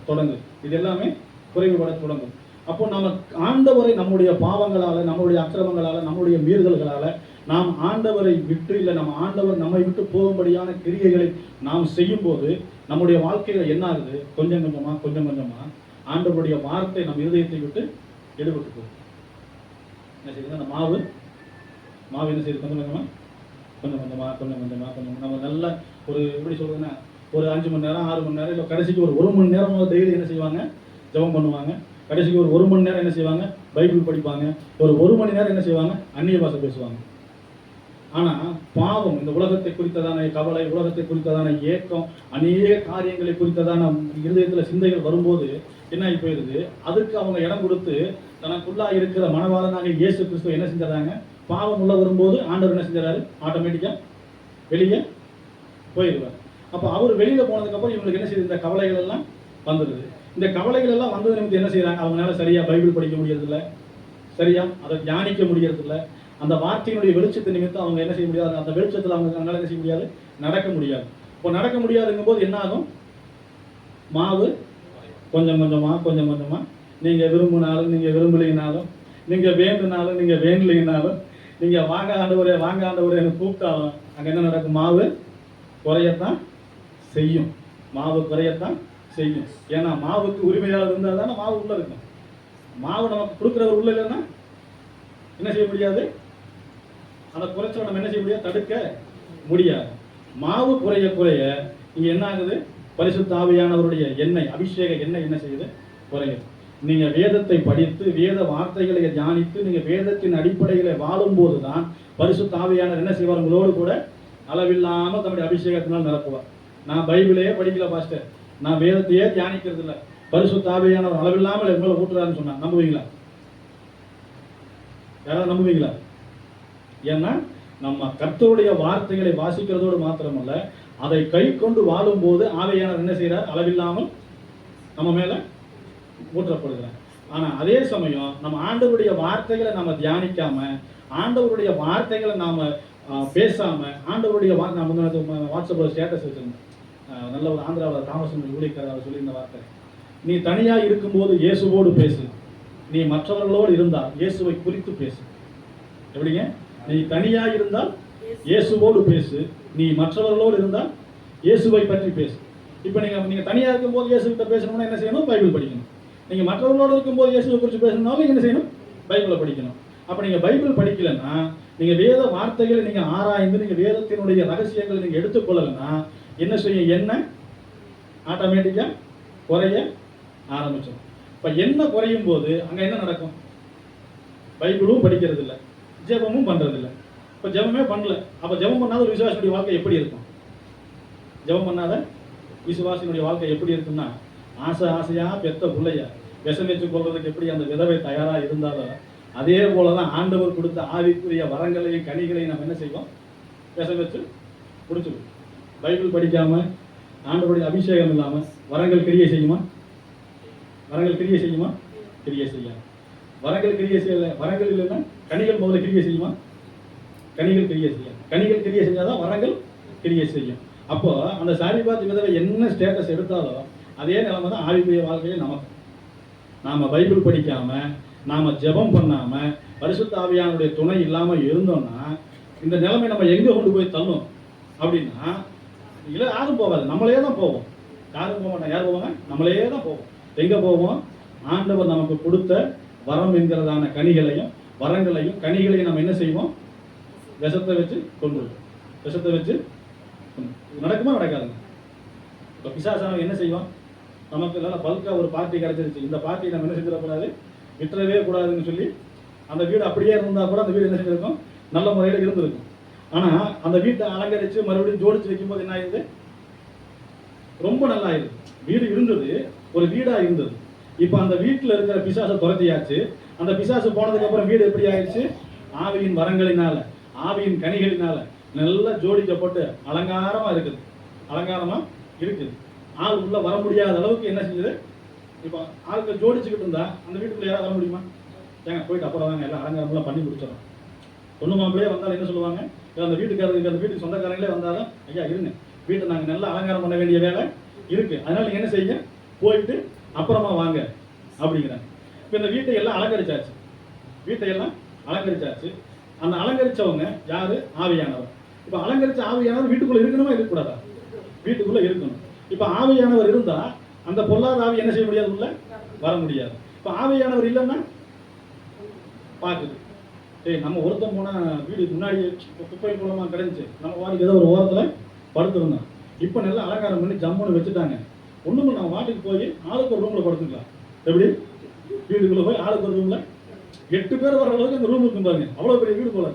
தொடங்கும். இது எல்லாமே குறைவுபட தொடங்கும். அப்போ நம்ம ஆண்டவரை நம்முடைய பாவங்களால, நம்முடைய அக்கிரமங்களால, நம்முடைய மீறுதல்களால நாம் ஆண்டவரை விட்டு, இல்லை நம்ம ஆண்டவர் நம்மை விட்டு போகும்படியான கிரியைகளை நாம் செய்யும் போது நம்முடைய வாழ்க்கையில என்ன ஆகுது? கொஞ்சம் கொஞ்சமா ஆண்டவருடைய வார்த்தை நம் இருதயத்தை விட்டு எடுபட்டு போகும். என்ன செய்யுது? அந்த மாவு என்ன செய்யுது? கொஞ்சம் கொஞ்சமா நம்ம நல்ல ஒரு எப்படி சொல்றதுன்னா, ஒரு 5 மணி நேரம் 6 மணி நேரம், இல்லை கடைசிக்கு ஒரு 1 மணி நேரம் டெய்லி என்ன செய்வாங்க? ஜெபம் பண்ணுவாங்க. கடைசிக்கு ஒரு 1 மணி நேரம் என்ன செய்வாங்க? பைபிள் படிப்பாங்க. ஒரு 1 மணி நேரம் என்ன செய்வாங்க? அந்நிய பாஷை பேசுவாங்க. ஆனா பாவம், இந்த உலகத்தை குறித்ததான கவலை, உலகத்தை குறித்ததான ஏக்கம், அநேக காரியங்களை குறித்ததான இருதயத்துல சிந்தைகள் வரும்போது என்ன ஆகி போயிருது? அதுக்கு அவங்க இடம் கொடுத்து தனக்குள்ளா இருக்கிற மனவாளனாக இயேசு கிறிஸ்துவ என்ன செஞ்சாங்க? பாவம் உள்ள வரும்போது ஆண்டவர் என்ன செஞ்சாரு? ஆட்டோமேட்டிக்கா வெளியே போயிடுவார். அப்ப அவர் வெளியில போனதுக்கு அப்புறம் இவங்களுக்கு என்ன செய்யுது? இந்த கவலைகள் எல்லாம் வந்துடுது. இந்த கவலைகள் எல்லாம் வந்தது நிமித்தம் என்ன செய்யறாங்க? அவங்களால சரியா பைபிள் படிக்க முடியறதில்ல, சரியா அதை தியானிக்க முடியறதில்ல. அந்த வார்த்தையினுடைய வெளிச்சத்தை நிமித்தம் அவங்க என்ன செய்ய முடியாது? அந்த வெளிச்சத்தில் அவங்களால என்ன செய்ய முடியாது? நடக்க முடியாது. இப்போ நடக்க முடியாதுங்கும் போது என்ன ஆகும்? மாவு கொஞ்சம் கொஞ்சமா நீங்க விரும்பினாலும், நீங்க விரும்பலைனாலும், நீங்க வேண்டுனாலும், நீங்க வேண்டலைனாலும், நீங்க வாங்க ஆண்டவரே எனக்கு கூப்பிட்டாலும் அங்க என்ன நடக்கும்? மாவு குறையத்தான் செய்யும். மாவு குறையத்தான் செய்யும். ஏன்னா மாவுக்கு உரிமையாளர் இருந்தால் தானே மாவு உள்ள இருக்கும். மாவு நமக்கு கொடுக்குறவர் உள்ள இல்லைன்னா என்ன செய்ய முடியாது? அந்த குறைச்சலை நம்ம என்ன செய்ய முடியாது? தடுக்க முடியாது. மாவு குறைய இங்க என்ன ஆகுது? பரிசுத்த ஆவியானவருடைய எண்ணெய், அபிஷேக எண்ணெய் என்ன செய்யுது? குறையுது. நீங்க வேதத்தை படித்து, வேத வார்த்தைகளை தியானித்து, நீங்க வேதத்தின் அடிப்படையில வாழும் போதுதான் பரிசுத்த ஆவியானவர் என்ன செய்வார்? உங்களோடு கூட அளவில்லாம தன்னுடைய அபிஷேகத்தினால் நிரப்புவார். நான் பைபிளையே படிக்கல பாஸ்டர், நான் வேதத்தையே தியானிக்கிறது இல்லை, பரிசுத்த ஆவியானவர் அளவில்லாமல் உங்களை ஊட்டுறாருன்னு சொன்னா நம்புவீங்களா? யாராவது நம்புவீங்களா? ஏன்னா நம்ம கர்த்தருடைய வார்த்தைகளை வாசிக்கிறதோடு மாத்திரமல்ல, அதை கை கொண்டு வாழும் போது ஆவியானவர் என்ன செய்யறார்? அளவில்லாமல் நம்ம மேல ஊற்றப்படுகிறார். ஆனா அதே சமயம் நம்ம ஆண்டவருடைய வார்த்தைகளை நாம தியானிக்காம, ஆண்டவருடைய வார்த்தைகளை நாம பேசாம, ஆண்டவருடைய வாட்ஸ்அப்ல ஸ்டேட்டஸ் வச்சிருந்தேன். நல்ல ஒரு ஆந்திராவில் தாமசன் ஊழியக்காரர் சொல்லியிருந்த வார்த்தை, நீ தனியா இருக்கும்போது இயேசுவோடு பேசு, நீ மற்றவர்களோடு இருந்தால் இயேசுவை குறித்து பேசு. எப்படிங்க? நீ தனியா இருந்தால் இயேசுவோடு பேசு, நீ மற்றவர்களோடு இருந்தால் இயேசுவை பற்றி பேசு. இப்போ நீங்க தனியா இருக்கும்போது இயேசுகிட்ட பேசணும்னா என்ன செய்யணும்? பைபிள் படிக்கணும். நீங்க மற்றவர்களோடு இருக்கும்போது இயேசுவை குறித்து பேசணும்னாலும் என்ன செய்யணும்? பைபிளை படிக்கணும். அப்ப நீங்க பைபிள் படிக்கலைன்னா, நீங்க வேத வார்த்தைகளை நீங்க ஆராய்ந்து, நீங்க வேதத்தினுடைய ரகசியங்களை நீங்க எடுத்துக்கொள்ளலைன்னா என்ன செய்யும்? என்ன ஆட்டோமேட்டிக்கா குறைய ஆரம்பிச்சோம். இப்ப என்ன குறையும் போது அங்க என்ன நடக்கும்? பைபிளும் படிக்கிறது இல்லை, ஜெபமும் பண்றது இல்லை. இப்ப ஜெபமே பண்ணல, அப்ப ஜெபம் பண்ணாத ஒரு விசுவாசினுடைய வாழ்க்கை எப்படி இருக்கும்? ஜெபம் பண்ணாத விசுவாசினுடைய வாழ்க்கை எப்படி இருக்குன்னா, ஆசையா பெத்த பிள்ளைய விஷம் வச்சு கொள்றதுக்கு எப்படி அந்த விதவை தயாரா இருந்தாலும், அதே போலதான் ஆண்டவர் கொடுத்த ஆவிக்குரிய வரங்களையும் கனிகளையும் நம்ம என்ன செய்வோம்? விஷம் வச்சு குடிச்சிடும். பைபிள் படிக்காம, ஆண்டவருடைய அபிஷேகம் இல்லாம வரங்கள் கிரியை செய்யுமா? வரங்கள் கிரியை செய்யுமா? கிரியை செய்யாது. வரங்கள் கிரியை செய்யல, வரங்கள் இல்லைன்னா கனிகள் முதல்ல கிரியை செய்யுமா? கனிகள் கிரியை செய்யும். கனிகள் கிரியை செஞ்சாதான் வரங்கள் கிரியை செய்யும். அப்போ அந்த சாரிபாத் விதவை என்ன ஸ்டேட்டஸ் எடுத்தாலும் அதே நிலைமை தான் ஆவிக்குரிய வாழ்க்கையில் நமக்கு. நாம பைபிள் படிக்காம, நாம ஜெபம் பண்ணாம, பரிசுத்த ஆவியானுடைய துணை இல்லாம இருந்தோம்னா இந்த நிலைமை நம்ம எங்க கொண்டு போய் தள்ளும் அப்படின்னா, இல்லை யாரும் போகாது, நம்மளே தான் போவோம். யாரும் போக மாட்டோம். யார் போவாங்க? நம்மளே தான் போவோம். எங்க போவோம்? ஆண்டவர் நமக்கு கொடுத்த வரம் என்கிறதான கனிகளையும் வரங்களையும் கனிகளையும் நம்ம என்ன செய்வோம்? விஷத்தை வச்சு கொண்டு வருவோம். விஷத்தை வச்சு நடக்குமா? நடக்காதுங்க. இப்போ பிசாசானவன் என்ன செய்வான்? நமக்கு நல்லா பல்கா ஒரு பார்ட்டி கிடைச்சிருச்சு, இந்த பார்ட்டி நம்ம என்ன செஞ்சிடக்கூடாது, விட்டுறவே கூடாதுன்னு சொல்லி அந்த வீடு அப்படியே இருந்தால் கூட அந்த வீடு என்ன செஞ்சிருக்கும்? நல்ல முறையில் இருந்திருக்கும். ஆனால் அந்த வீட்டை அலங்கரித்து மறுபடியும் ஜோடிச்சு வைக்கும்போது என்ன ஆயிடுது? ரொம்ப நல்லா ஆயிடுது. வீடு இருந்தது, ஒரு வீடாக இருந்தது. இப்போ அந்த வீட்டில் இருக்கிற பிசாசை துரத்தியாச்சு. அந்த பிசாசு போனதுக்கு அப்புறம் வீடு எப்படி ஆயிடுச்சு? ஆவியின் வரங்களினால, ஆவியின் கனிகளினால நல்லா ஜோடிக்கப்பட்டு அலங்காரமா இருக்குது. அலங்காரமா இருக்குது. ஆள் உள்ள வர முடியாத அளவுக்கு என்ன செஞ்சது? இப்போ ஆளுக்கு ஜோடிச்சுக்கிட்டு இருந்தா அந்த வீட்டுக்குள்ள யாராவது வர முடியுமா? ஏங்க போயிட்டு அப்புறம் வாங்க, எல்லாம் அலங்காரம்லாம் பண்ணி முடிச்சிடும். பொண்ணு மாப்பிள்ளையே வந்தாலும் என்ன சொல்லுவாங்க? அந்த வீட்டுக்காரருக்கு, அந்த வீட்டுக்கு சொந்தக்காரங்களே வந்தாலும், ஐயா இருங்க, வீட்டை நாங்கள் நல்லா அலங்காரம் பண்ண வேண்டிய வேலை இருக்கு, அதனால நீங்க என்ன செய்யுங்க, போயிட்டு அப்புறமா வாங்க அப்படிங்கிறாங்க. இப்போ இந்த வீட்டை எல்லாம் அலங்கரிச்சாச்சு. வீட்டையெல்லாம் அலங்கரிச்சாச்சு. அந்த அலங்கரிச்சவங்க யாரு? ஆவியானவர். இப்போ அலங்கரிச்ச ஆவியானவர் வீட்டுக்குள்ள இருக்கணுமா இருக்கக்கூடாதா? வீட்டுக்குள்ள இருக்கணும். இப்போ ஆவியானவர் இருந்தா அந்த பொல்லாத ஆவி என்ன செய்ய முடியாது? உள்ள வர முடியாது. இப்போ ஆவியானவர் இல்லைன்னா பார்க்குது. நம்ம ஒருத்தம் போனா வீடு முன்னாடி குப்பை குளமா கிடைஞ்சிச்சு, நம்ம வாடிக்கு ஏதோ ஒரு ஓரத்தில் படுத்துருந்தோம். இப்போ நல்லா அலங்காரம் பண்ணி ஜம்முன்னு வச்சுட்டாங்க. ஒன்றும் நம்ம வாட்டுக்கு போய் ஆளுக்கு ஒரு ரூமில் படுத்துக்கலாம். எப்படி? வீட்டுக்குள்ளே போய் ஆளுக்கு ஒரு ரூமில் 8 பேர் வர அளவுக்கு அந்த ரூம் இருக்கும் பாருங்க. அவ்வளோ பெரிய வீடு போல.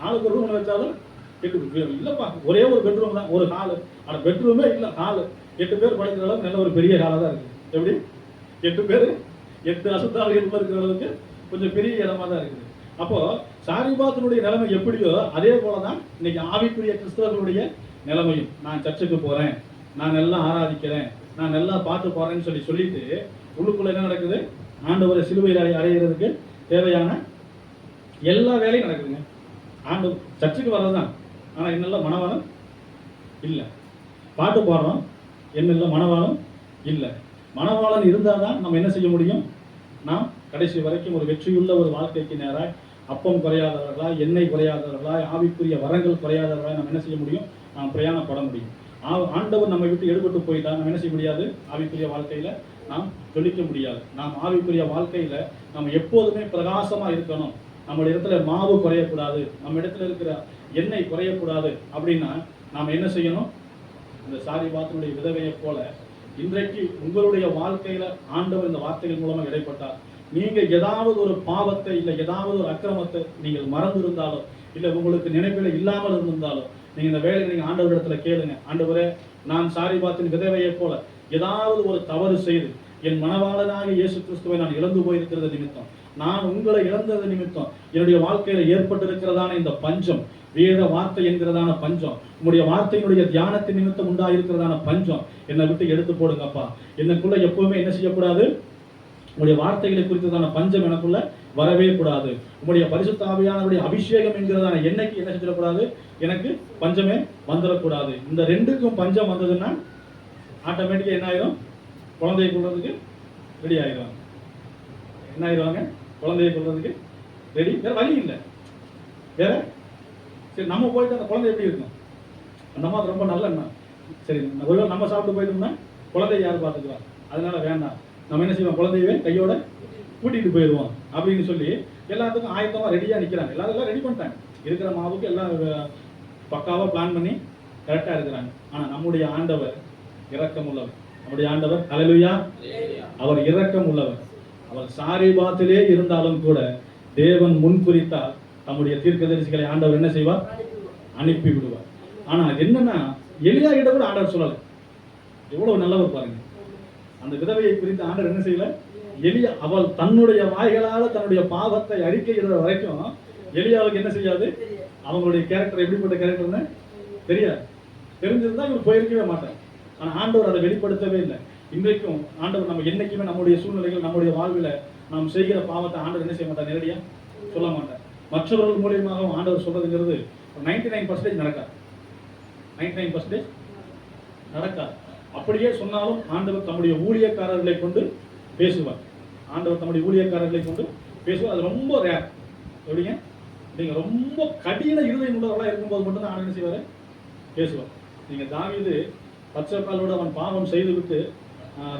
ஆளுக்கு ஒரு ரூமில் வச்சாலும் 8 பேர் இல்லைப்பா, ஒரே ஒரு பெட்ரூம் தான், ஒரு ஹாலு. ஆனால் பெட்ரூமே இல்லை, ஹாலு. 8 பேர் படுக்கிற அளவுக்கு நல்ல ஒரு பெரிய ஹாலாக தான் இருக்குது. எப்படி? 8 பேர் 8 அசுத்தாவிகள் இருக்கிற அளவுக்கு கொஞ்சம் பெரிய இடமா தான் இருக்குது. அப்போ சாரிபாத்தினுடைய நிலைமை எப்படியோ அதே போலதான் இன்னைக்கு ஆவிக்குரிய கிறிஸ்தவர்களுடைய நிலைமையும். நான் சர்ச்சுக்கு போறேன், நான் எல்லாம் ஆராதிக்கிறேன், நான் எல்லாம் பாட்டு போறேன்னு சொல்லிட்டு உள்ளுக்குள்ள என்ன நடக்குது? ஆண்டவரை சிலுவையில் அடைகிறதுக்கு தேவையான எல்லா வேலையும் நடக்குதுங்க. ஆண்டு சர்ச்சுக்கு வர்றதுதான், ஆனா என்னெல்லாம் மனவாளம் இல்லை. பாட்டு பாடுறோம், என்னெல்லாம் மனவாளம் இல்லை. மனவாளன் இருந்தால் தான் நம்ம என்ன செய்ய முடியும்? நாம் கடைசி வரைக்கும் ஒரு வெற்றியுள்ள ஒரு வாழ்க்கைக்கு நேராக அப்பம் குறையாதவர்களாய், எண்ணெய் குறையாதவர்களாய், ஆவிக்குரிய வரங்கள் குறையாதவர்களாய் நம்ம என்ன செய்ய முடியும்? நாம் பிரயாணப்பட முடியும். ஆண்டவர் நம்ம விட்டு எடுபட்டு போயிட்டா நம்ம என்ன செய்ய முடியாது? ஆவிக்குரிய வாழ்க்கையில நாம் ஜொலிக்க முடியாது. நாம் ஆவிக்குரிய வாழ்க்கையில நம்ம எப்போதுமே பிரகாசமா இருக்கணும். நம்ம இடத்துல மாவு குறையக்கூடாது, நம்ம இடத்துல இருக்கிற எண்ணெய் குறையக்கூடாது. அப்படின்னா நாம் என்ன செய்யணும்? இந்த சாரிபாத்தினுடைய விதவையை போல இன்றைக்கு உங்களுடைய வாழ்க்கையில ஆண்டவர் இந்த வார்த்தைகள் மூலமா இடைப்பட்டார். நீங்க ஏதாவது ஒரு பாவத்தை இல்லை ஏதாவது ஒரு அக்கிரமத்தை நீங்கள் மறந்து இருந்தாலோ இல்லை உங்களுக்கு நினைப்பில இல்லாமல் இருந்திருந்தாலோ நீங்க இந்த வேலையை நீங்க ஆண்டவர் இடத்துல கேளுங்க. ஆண்டவரே, நான் சாரிபாத்தின் விதவையை போல ஏதாவது ஒரு தவறு செய்து என் மனவாளனாக இயேசு கிறிஸ்துவை நான் இழந்து போயிருக்கிறது நிமித்தம், நான் உங்களை இழந்தது நிமித்தம் என்னுடைய வாழ்க்கையில ஏற்பட்டிருக்கிறதான இந்த பஞ்சம், வேத வார்த்தை என்கிறதான பஞ்சம், உங்களுடைய வார்த்தையினுடைய தியானத்தின் நிமித்தம் உண்டாயிருக்கிறதான பஞ்சம் என்னை விட்டு எடுத்து போடுங்கப்பா. எனக்குள்ள எப்பவுமே என்ன செய்யக்கூடாது? உங்களுடைய வார்த்தைகளை குறித்ததான பஞ்சம் எனக்குள்ள வரவே கூடாது. உங்களுடைய பரிசுத்த ஆவியானவருடைய அபிஷேகம் என்கிறதான எண்ணெய்க்கு என்ன செஞ்சிடக்கூடாது? எனக்கு பஞ்சமே வந்துடக்கூடாது. இந்த ரெண்டுக்கும் பஞ்சம் வந்ததுன்னா ஆட்டோமேட்டிக்கா என்ன ஆயிரும்? குழந்தையை கொள்றதுக்கு ரெடி ஆயிடுவாங்க. என்ன ஆயிடுவாங்க? குழந்தையை கொள்றதுக்கு ரெடி. வேற வழி இல்லை. வேற சரி, நம்ம போயிட்டு அந்த குழந்தை எப்படி இருக்கும்? அந்த மாதிரி ரொம்ப நல்ல எண்ணம். சரி, ஒருவேளை நம்ம சாப்பிட்டு போயிட்டோம்னா குழந்தைய யார் பார்த்துக்குவா? அதனால வேண்டாம், நம்ம என்ன செய்வோம்? குழந்தையவே கையோட கூட்டிகிட்டு போயிடுவோம் அப்படின்னு சொல்லி எல்லாத்துக்கும் ஆயத்தமாக ரெடியாக நிற்கிறாங்க. எல்லாரும் ரெடி பண்ணிட்டாங்க. இருக்கிற மாவுக்கு எல்லாம் பக்காவாக பிளான் பண்ணி கரெக்டாக இருக்கிறாங்க. ஆனால் நம்முடைய ஆண்டவர் இரக்கம் உள்ளவர். நம்முடைய ஆண்டவர் ஹல்லேலூயா, அவர் இரக்கம் உள்ளவர். அவர் சாரிபாத்திலே இருந்தாலும் கூட தேவன் முன்குறித்தால் நம்முடைய தீர்க்கதரிசிகளை ஆண்டவர் என்ன செய்வார்? அனுப்பி விடுவார். ஆனா என்னன்னா, எலியா கிட்ட கூட ஆண்டவர் சொல்லல. எவ்வளவு நல்லவர் பாருங்க. அந்த விதவையை குறித்து ஆண்டவர் என்ன செய்யல? எலியா அவள் தன்னுடைய வாய்களால தன்னுடைய பாவத்தை அறிக்கையிடுற வரைக்கும் எலியாவுக்கு என்ன செய்யாது? அவங்களுடைய கேரக்டர் எப்படிப்பட்ட கேரக்டர்னு தெரியாது. தெரிஞ்சிருந்தா இவர் போயிருக்கவே மாட்டார். ஆனா ஆண்டவர் அதை வெளிப்படுத்தவே இல்லை. இன்றைக்கும் ஆண்டவர் நம்ம என்னைக்குமே நம்முடைய சூழ்நிலைகள் நம்முடைய வாழ்வில் நாம் செய்கிற பாவத்தை ஆண்டவர் என்ன செய்ய மாட்டார்? நேரடியா சொல்ல மாட்டார். மற்றவர்கள் மூலியமாக ஆண்டவர் சொல்றதுங்கிறது 99% நடக்காது. 99% நடக்காது. அப்படியே சொன்னாலும் ஆண்டவர் தம்முடைய ஊழியக்காரர்களை கொண்டு பேசுவார். ஆண்டவர் தம்முடைய ஊழியக்காரர்களை கொண்டு பேசுவார். அது ரொம்ப ரேர். எப்படிங்க? நீங்க ரொம்ப கடின இருதயம் உள்ளவர்களா இருக்கும்போது மட்டும் தான் ஆண்டவர் என்ன செய்வார்? பேசுவார். நீங்க தாவீது பச்சைக்காலோடு அவன் பாவம் செய்து விட்டு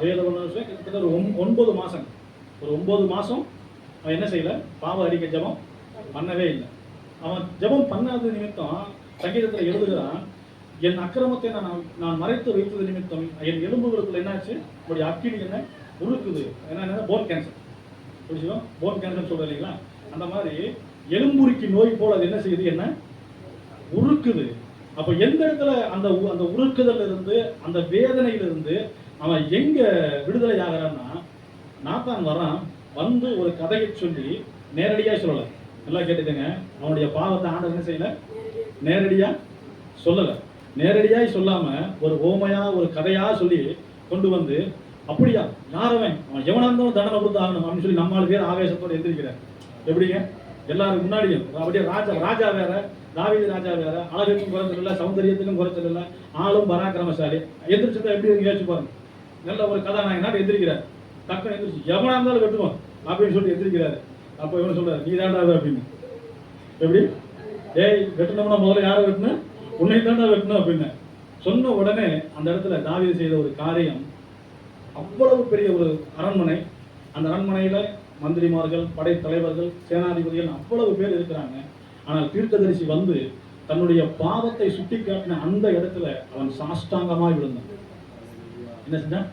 வேதம் கிட்டத்தட்ட ஒரு 9 மாசம் ஒரு 9 மாசம் அவன் என்ன செய்யல? பாவ அறிக்கை ஜெபம் பண்ணவே இல்லை. அவன் ஜெபம் பண்ணாத நிமித்தம் சங்கீதத்தில் எழுதுகிறான், என் அக்கிரமத்தை நான் மறைத்து வைத்தது நிமித்தம் என் எலும்புகளுக்குள்ள என்னாச்சு? உங்களுடைய அக்கினி என்ன உருக்குது. என்ன? Bone cancer. புரிஞ்சுக்கோ, போன் கேன்சர் சொல்ற இல்லைங்களா? அந்த மாதிரி எலும்புருக்கி நோய் போல அது என்ன செய்யுது? என்ன உருக்குது. அப்ப எந்த இடத்துல அந்த அந்த உருக்குதல் இருந்து அந்த வேதனையிலிருந்து அவன் எங்க விடுதலை ஆகிறான்னா, நாத்தான் வரான், வந்து ஒரு கதையை சொல்லி நேரடியாக சொல்லலை, எல்லாம் கேட்டுக்கங்க. அவனுடைய பாவத்தை ஆண்டவர் என்ன செய்யல? நேரடியா சொல்லல. நேரடியாய் சொல்லாம ஒரு ஓமையா ஒரு கதையா சொல்லி கொண்டு வந்து, அப்படியா யாரவன் அவன் எவனா இருந்தாலும் தண்டனை கொடுத்து ஆகணும் அப்படின்னு சொல்லி 4 பேர் ஆவேசத்தோடு எந்திரிக்கிறார். எப்படிங்க? எல்லாரும் முன்னாடியும் அப்படியே ராஜா வேற, தாவீது ராஜா வேற, அழகுக்கும் குறைச்சல் இல்லை, சௌந்தரியத்துக்கும் குறைச்சல் இல்லை, ஆளும் பராக்கிரமசாலி. எந்திரிச்சதா எப்படி இருக்கு யோசிச்சு பாருங்க. நல்ல ஒரு கதாநாயகனாட்டு எந்திரிக்கிறார். டக்குன்னு எந்திரிச்சு எவனா இருந்தாலும் வெட்டுவோம் அப்படின்னு சொல்லி எந்திரிக்கிறாரு. அப்போ இவனு சொல்றாரு, நீ தாண்டா அப்படின்னு. எப்படி? ஏய், வெட்டணும்னா முதல்ல யாரை வெட்டணும்? உன்னை தாண்டா வெட்டணும் அப்படின்னு சொன்ன உடனே அந்த இடத்துல தாவீது செய்த ஒரு காரியம், அவ்வளவு பெரிய ஒரு அரண்மனை. அந்த அரண்மனையில மந்திரிமார்கள், படைத்தலைவர்கள், சேனாதிபதிகள் அவ்வளவு பேர் இருக்கிறாங்க. ஆனால் தீர்க்கதரிசி வந்து தன்னுடைய பாவத்தை சுட்டி காட்டின அந்த இடத்துல அவன் சாஷ்டாங்கமாய் விழுந்தான். என்ன செஞ்சான்?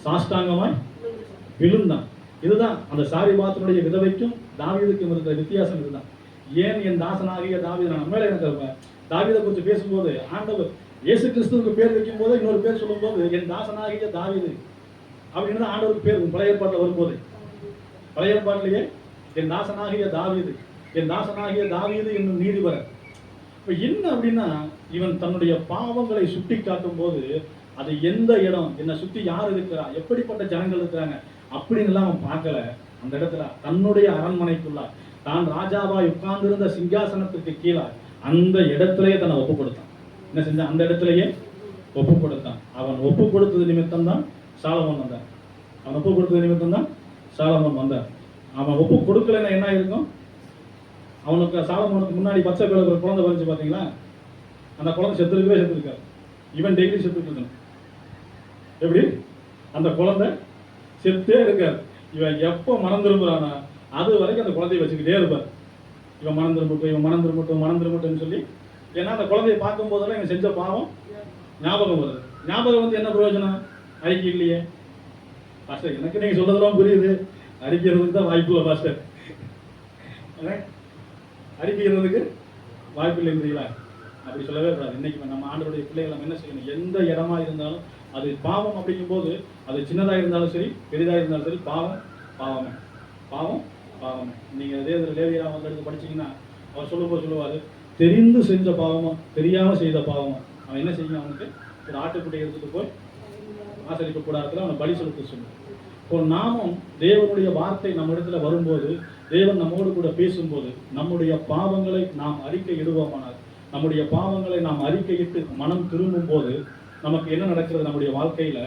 சாஷ்டாங்கமாய் விழுந்தான். இதுதான் அந்த சாரிபாத்தினுடைய விதவைக்கும் தாவீதுக்கும் இருக்கிற வித்தியாசம். இதுதான் ஏன் என் தாசனாகிய தாவீது. நான் மேலே எனக்கு தாவீதை குறித்து பேசும்போது ஆண்டவர் இயேசு கிறிஸ்துவுக்கு பேர் வைக்கும் போது இன்னொரு பேர் சொல்லும் போது என் தாசனாகிய தாவீது அப்படின்னு தான் ஆண்டவருக்கு பேர். பழைய ஏற்பாட்டில் வரும்போது, பழைய ஏற்பாட்டிலேயே என் தாசனாகிய தாவீது, என் தாசனாகிய தாவீது என்னும் நீதிபரர். இப்ப என்ன அப்படின்னா, இவன் தன்னுடைய பாவங்களை சுட்டி காட்டும் போது அது எந்த இடம், என்னை சுத்தி யார் இருக்கிறா, எப்படிப்பட்ட ஜனங்கள் இருக்கிறாங்க அப்படின்னு எல்லாம் அவன் பார்க்கல. அந்த இடத்துல தன்னுடைய அரண்மனைக்குள்ள தான் ராஜாவாய் உட்கார்ந்திருந்த சிங்காசனத்துக்கு கீழே அந்த இடத்திலேயே தன்னை ஒப்பு கொடுத்தான். என்ன செஞ்சான்? அந்த இடத்திலேயே ஒப்பு கொடுத்தான். அவன் ஒப்பு கொடுத்தது நிமித்தம் தான் சாலமோன் வந்தார். அவன் ஒப்பு கொடுத்தது நிமித்தம் தான் சாலமோன் வந்தார். அவன் ஒப்பு கொடுக்கலன்னா என்ன இருக்கும்? அவனுக்கு சாலமோனுக்கு முன்னாடி பச்சை கலர் ஒரு குழந்தை வந்துச்சு பார்த்தீங்களா? அந்த குழந்தை செத்துருக்காரு. இவன் டெய்லி செத்துட்டு இருக்கணும். எப்படி? அந்த குழந்தை செத்தே இருக்கார். இவன் எப்போ மனம் திரும்புறானா அது வரைக்கும் அந்த குழந்தைய வச்சுக்கிட்டே இருப்பார். இவன் மனம் திரும்பட்டும் சொல்லி. ஏன்னா அந்த குழந்தைய பார்க்கும் போதெல்லாம் இவன் செஞ்ச பாவம் ஞாபகம் வருது. ஞாபகம் வந்து என்ன பிரயோஜனம்? அறிக்கை இல்லையே பாஸ்டர். எனக்கு நீங்க சொல்றதெல்லாம் புரியுது, அறிக்கைறதுக்கு தான் வாய்ப்பு இல்லை பாஸ்டர். அறிக்கைறதுக்கு வாய்ப்பு இல்லைன்றீங்களா? அப்படி சொல்லவே கூடாது. இன்னைக்கு நம்ம ஆண்டவருடைய பிள்ளைகள் நம்ம என்ன செய்யணும்? எந்த இடமா இருந்தாலும் அது பாவம் அப்படிங்கும் போது, அது சின்னதாக இருந்தாலும் சரி, பெரிதாக இருந்தாலும் சரி, பாவம் பாவமே, பாவம் பாவமே. நீங்க அதே லேவியரா வந்து எடுத்து படிச்சீங்கன்னா அவர் சொல்லுவாரு, தெரிந்து செஞ்ச பாவமோ தெரியாம செய்த பாவமோ அவன் என்ன செய்யணும்? அவனுக்கு ஒரு ஆட்டுக்குட்டியை எடுத்துட்டு போய் ஆசரிப்பு கூடாரத்தில் அவனை பலி செலுத்த சொல்லுவான். இப்போ நாமும் தேவனுடைய வார்த்தை நம்ம இடத்துல வரும்போது, தேவன் நம்மோடு கூட பேசும்போது, நம்முடைய பாவங்களை நாம் அறிக்கை இடுவோமானால், நம்முடைய பாவங்களை நாம் அறிக்கையிட்டு மனம் திரும்பும் போது நமக்கு என்ன நடக்கிறது? நம்முடைய வாழ்க்கையில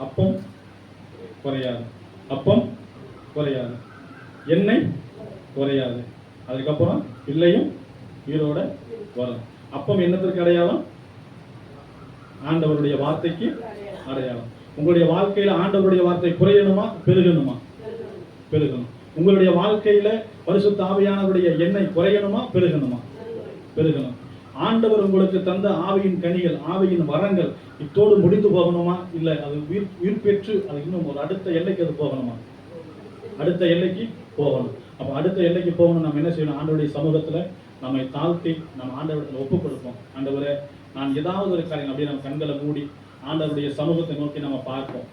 அப்பம் குறையாது, அப்பம் குறையாது, எண்ணெய் குறையாது, அதுக்கப்புறம் பிள்ளையும் உயிரோட வரும். அப்பம் என்னத்திற்கு அடையாளம்? ஆண்டவருடைய வார்த்தைக்கு அடையாளம். உங்களுடைய வாழ்க்கையில ஆண்டவருடைய வார்த்தை குறையணுமா பெருகணுமா? பெருகணும். உங்களுடைய வாழ்க்கையில பரிசுத்த ஆவியானவருடைய எண்ணெய் குறையணுமா பெருகணுமா? பெருகணும். ஆண்டவர் உங்களுக்கு தந்த ஆவியின் கனிகள், ஆவியின் வரங்கள் இத்தோடு முடிந்து போகணுமா? இல்லை அது உயிர் பெற்று அது இன்னும் ஒரு அடுத்த எல்லைக்கு அது போகணுமா? அடுத்த எல்லைக்கு போகணும். அப்போ அடுத்த எல்லைக்கு போகணும். நம்ம என்ன செய்யணும்? ஆண்டவருடைய சமூகத்துல நம்மை தாழ்த்தி நம்ம ஆண்டவரத்தில் ஒப்புக் கொடுப்போம். ஆண்டவரே, நான் ஏதாவது ஒரு காரியம் அப்படியே நம்ம கண்களை மூடி ஆண்டவருடைய சமூகத்தை நோக்கி நம்ம பார்ப்போம்.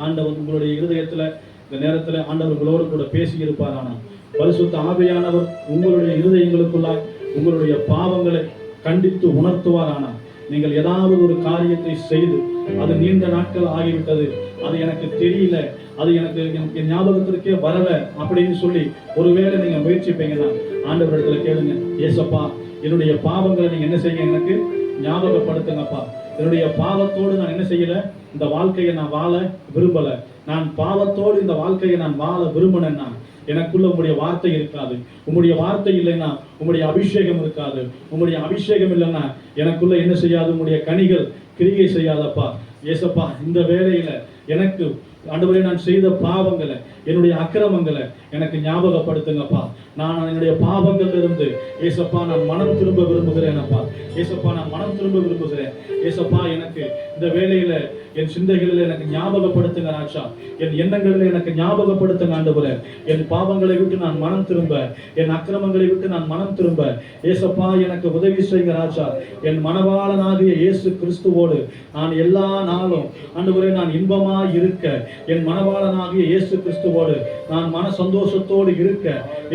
ஆண்டவர் உங்களுடைய இருதயத்துல இந்த நேரத்துல ஆண்டவர் உங்களோடு கூட பேசி இருப்பார். ஆனால் பரிசுத்த ஆவியானவர் உங்களுடைய இருதயங்களுக்குள்ளாய் உங்களுடைய பாவங்களை கண்டித்து உணர்த்துவார். ஆனால் நீங்கள் ஏதாவது ஒரு காரியத்தை செய்து அது நீண்ட நாட்கள் ஆகிவிட்டது, அது எனக்கு தெரியல, அது எனக்கு ஞாபகத்திற்கே வரல அப்படின்னு சொல்லி ஒருவேளை நீங்க முயற்சிப்பீங்கன்னா ஆண்டவரிடத்துல கேளுங்க, ஏசப்பா என்னுடைய பாவங்களை நீங்க என்ன செய்ய எனக்கு ஞாபகப்படுத்துங்கப்பா. என்னுடைய பாவத்தோடு நான் என்ன செய்யல, இந்த வாழ்க்கையை நான் வாழ விரும்பல. நான் பாவத்தோடு இந்த வாழ்க்கையை நான் வாழ விரும்பினேன்னா எனக்குள்ள உங்களுடைய வார்த்தை இருக்காது. உங்களுடைய வார்த்தை இல்லைன்னா உங்களுடைய அபிஷேகம் இருக்காது. உங்களுடைய அபிஷேகம் இல்லைன்னா எனக்குள்ள என்ன செய்யாது? உங்களுடைய கனிகள் கிரியை செய்யாதப்பா. ஏசப்பா, இந்த வேளையில எனக்கு ஆண்டவரே நான் செய்த பாவங்களை, என்னுடைய அக்கிரமங்களை எனக்கு ஞாபகப்படுத்துங்கப்பா. நான் என்னுடைய பாவங்கள் இருந்து ஏசப்பா நான் மனம் திரும்ப விரும்புகிறேனப்பா. ஏசப்பா நான் மனம் திரும்ப விரும்புகிறேன். ஏசப்பா எனக்கு இந்த வேளையில என் சிந்தைகளில் எனக்கு ஞாபகப்படுத்துங்க ராஜா. என் எண்ணங்களில் எனக்கு ஞாபகப்படுத்துங்க ஆண்டவரே. என் பாவங்களை விட்டு நான் மனம் திரும்ப, என் அக்கிரமங்களை விட்டு நான் மனம் திரும்ப ஏசப்பா எனக்கு உதவி செய்யுங்க ராஜா. என் மனவாளனாகிய இயேசு கிறிஸ்துவோடு நான் எல்லா நாளும் ஆண்டவரே நான் இன்பமா ஐக்கியமாய் இருக்க, என் மணவாளனாகிய இயேசு கிறிஸ்துவோடு நான் மன சந்தோஷத்தோடு இருக்க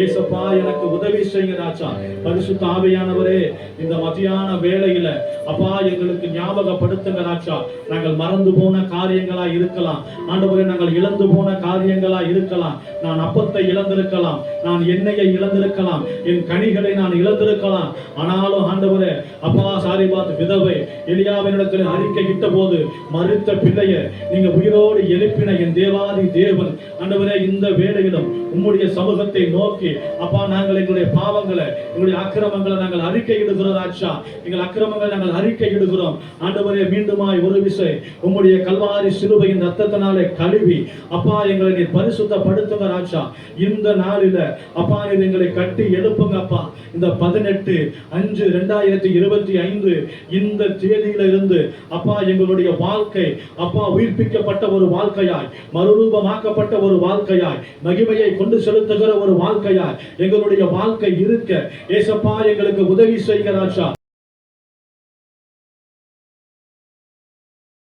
ஏசப்பா எனக்கு உதவி செய்யுங்க ராஜா. பரிசுத்த ஆவியானவரே, இந்த மதியான வேளையில அப்பா எங்களுக்கு ஞாபகப்படுத்துங்க ராஜா. நாங்கள் மறந்து போன காரியங்களா இருக்கலாம் ஆண்டவரே, நாங்கள் இழந்து போன காரியங்களா இருக்கலாம். நான் அப்பத்தை இழந்திருக்கலாம், நான் எண்ணெயை இழந்திருக்கலாம், என் கனிகளை நான் இழந்திருக்கலாம். ஆனாலும் ஆண்டவரே அப்பா சாரிபாத் விதவை எலியாவினிடத்தில் அறிக்கை இட்ட போது மறுத்த பிள்ளைய நீங்க உயிரோடு எழுப்பின என் தேவாதி தேவன் ஆண்டவரே, இந்த வேளையிலும் உம்முடைய சமூகத்தை நோக்கி அப்பா நாங்கள் எங்களுடைய பாவங்களை எங்களுடைய அக்கிரமங்களை நாங்கள் அறிக்கை இடுகிறோம் ராஜா. எங்கள் அக்கிரமங்களை நாங்கள் அறிக்கை இடுகிறோம் ஆண்டவரே. மீண்டுமாய் ஒரு விசை உம்முடைய கல்வாரி சிலுவையின் ரத்தத்தினாலே கழுவி அப்பா எங்களை நீர் பரிசுத்தப்படுத்துங்க ராஜா. இந்த நாளில அப்பா நீர் எங்களை கட்டி எழுப்புங்க அப்பா. இந்த 18/5/2025 இந்த தேதியில இருந்து அப்பா எங்களுடைய வாழ்க்கை அப்பா உயிர்ப்பிக்கப்பட்ட ஒரு வாழ்க்கையாய், மறுரூபமாக்கப்பட்ட ஒரு வாழ்க்கையாய், மகிமையை கொண்டு செலுத்துகிற ஒரு வாழ்க்கையாய் எங்களுடைய வாழ்க்கை இருக்க ஏசப்பா எங்களுக்கு உதவி செய்கிறாச்சா.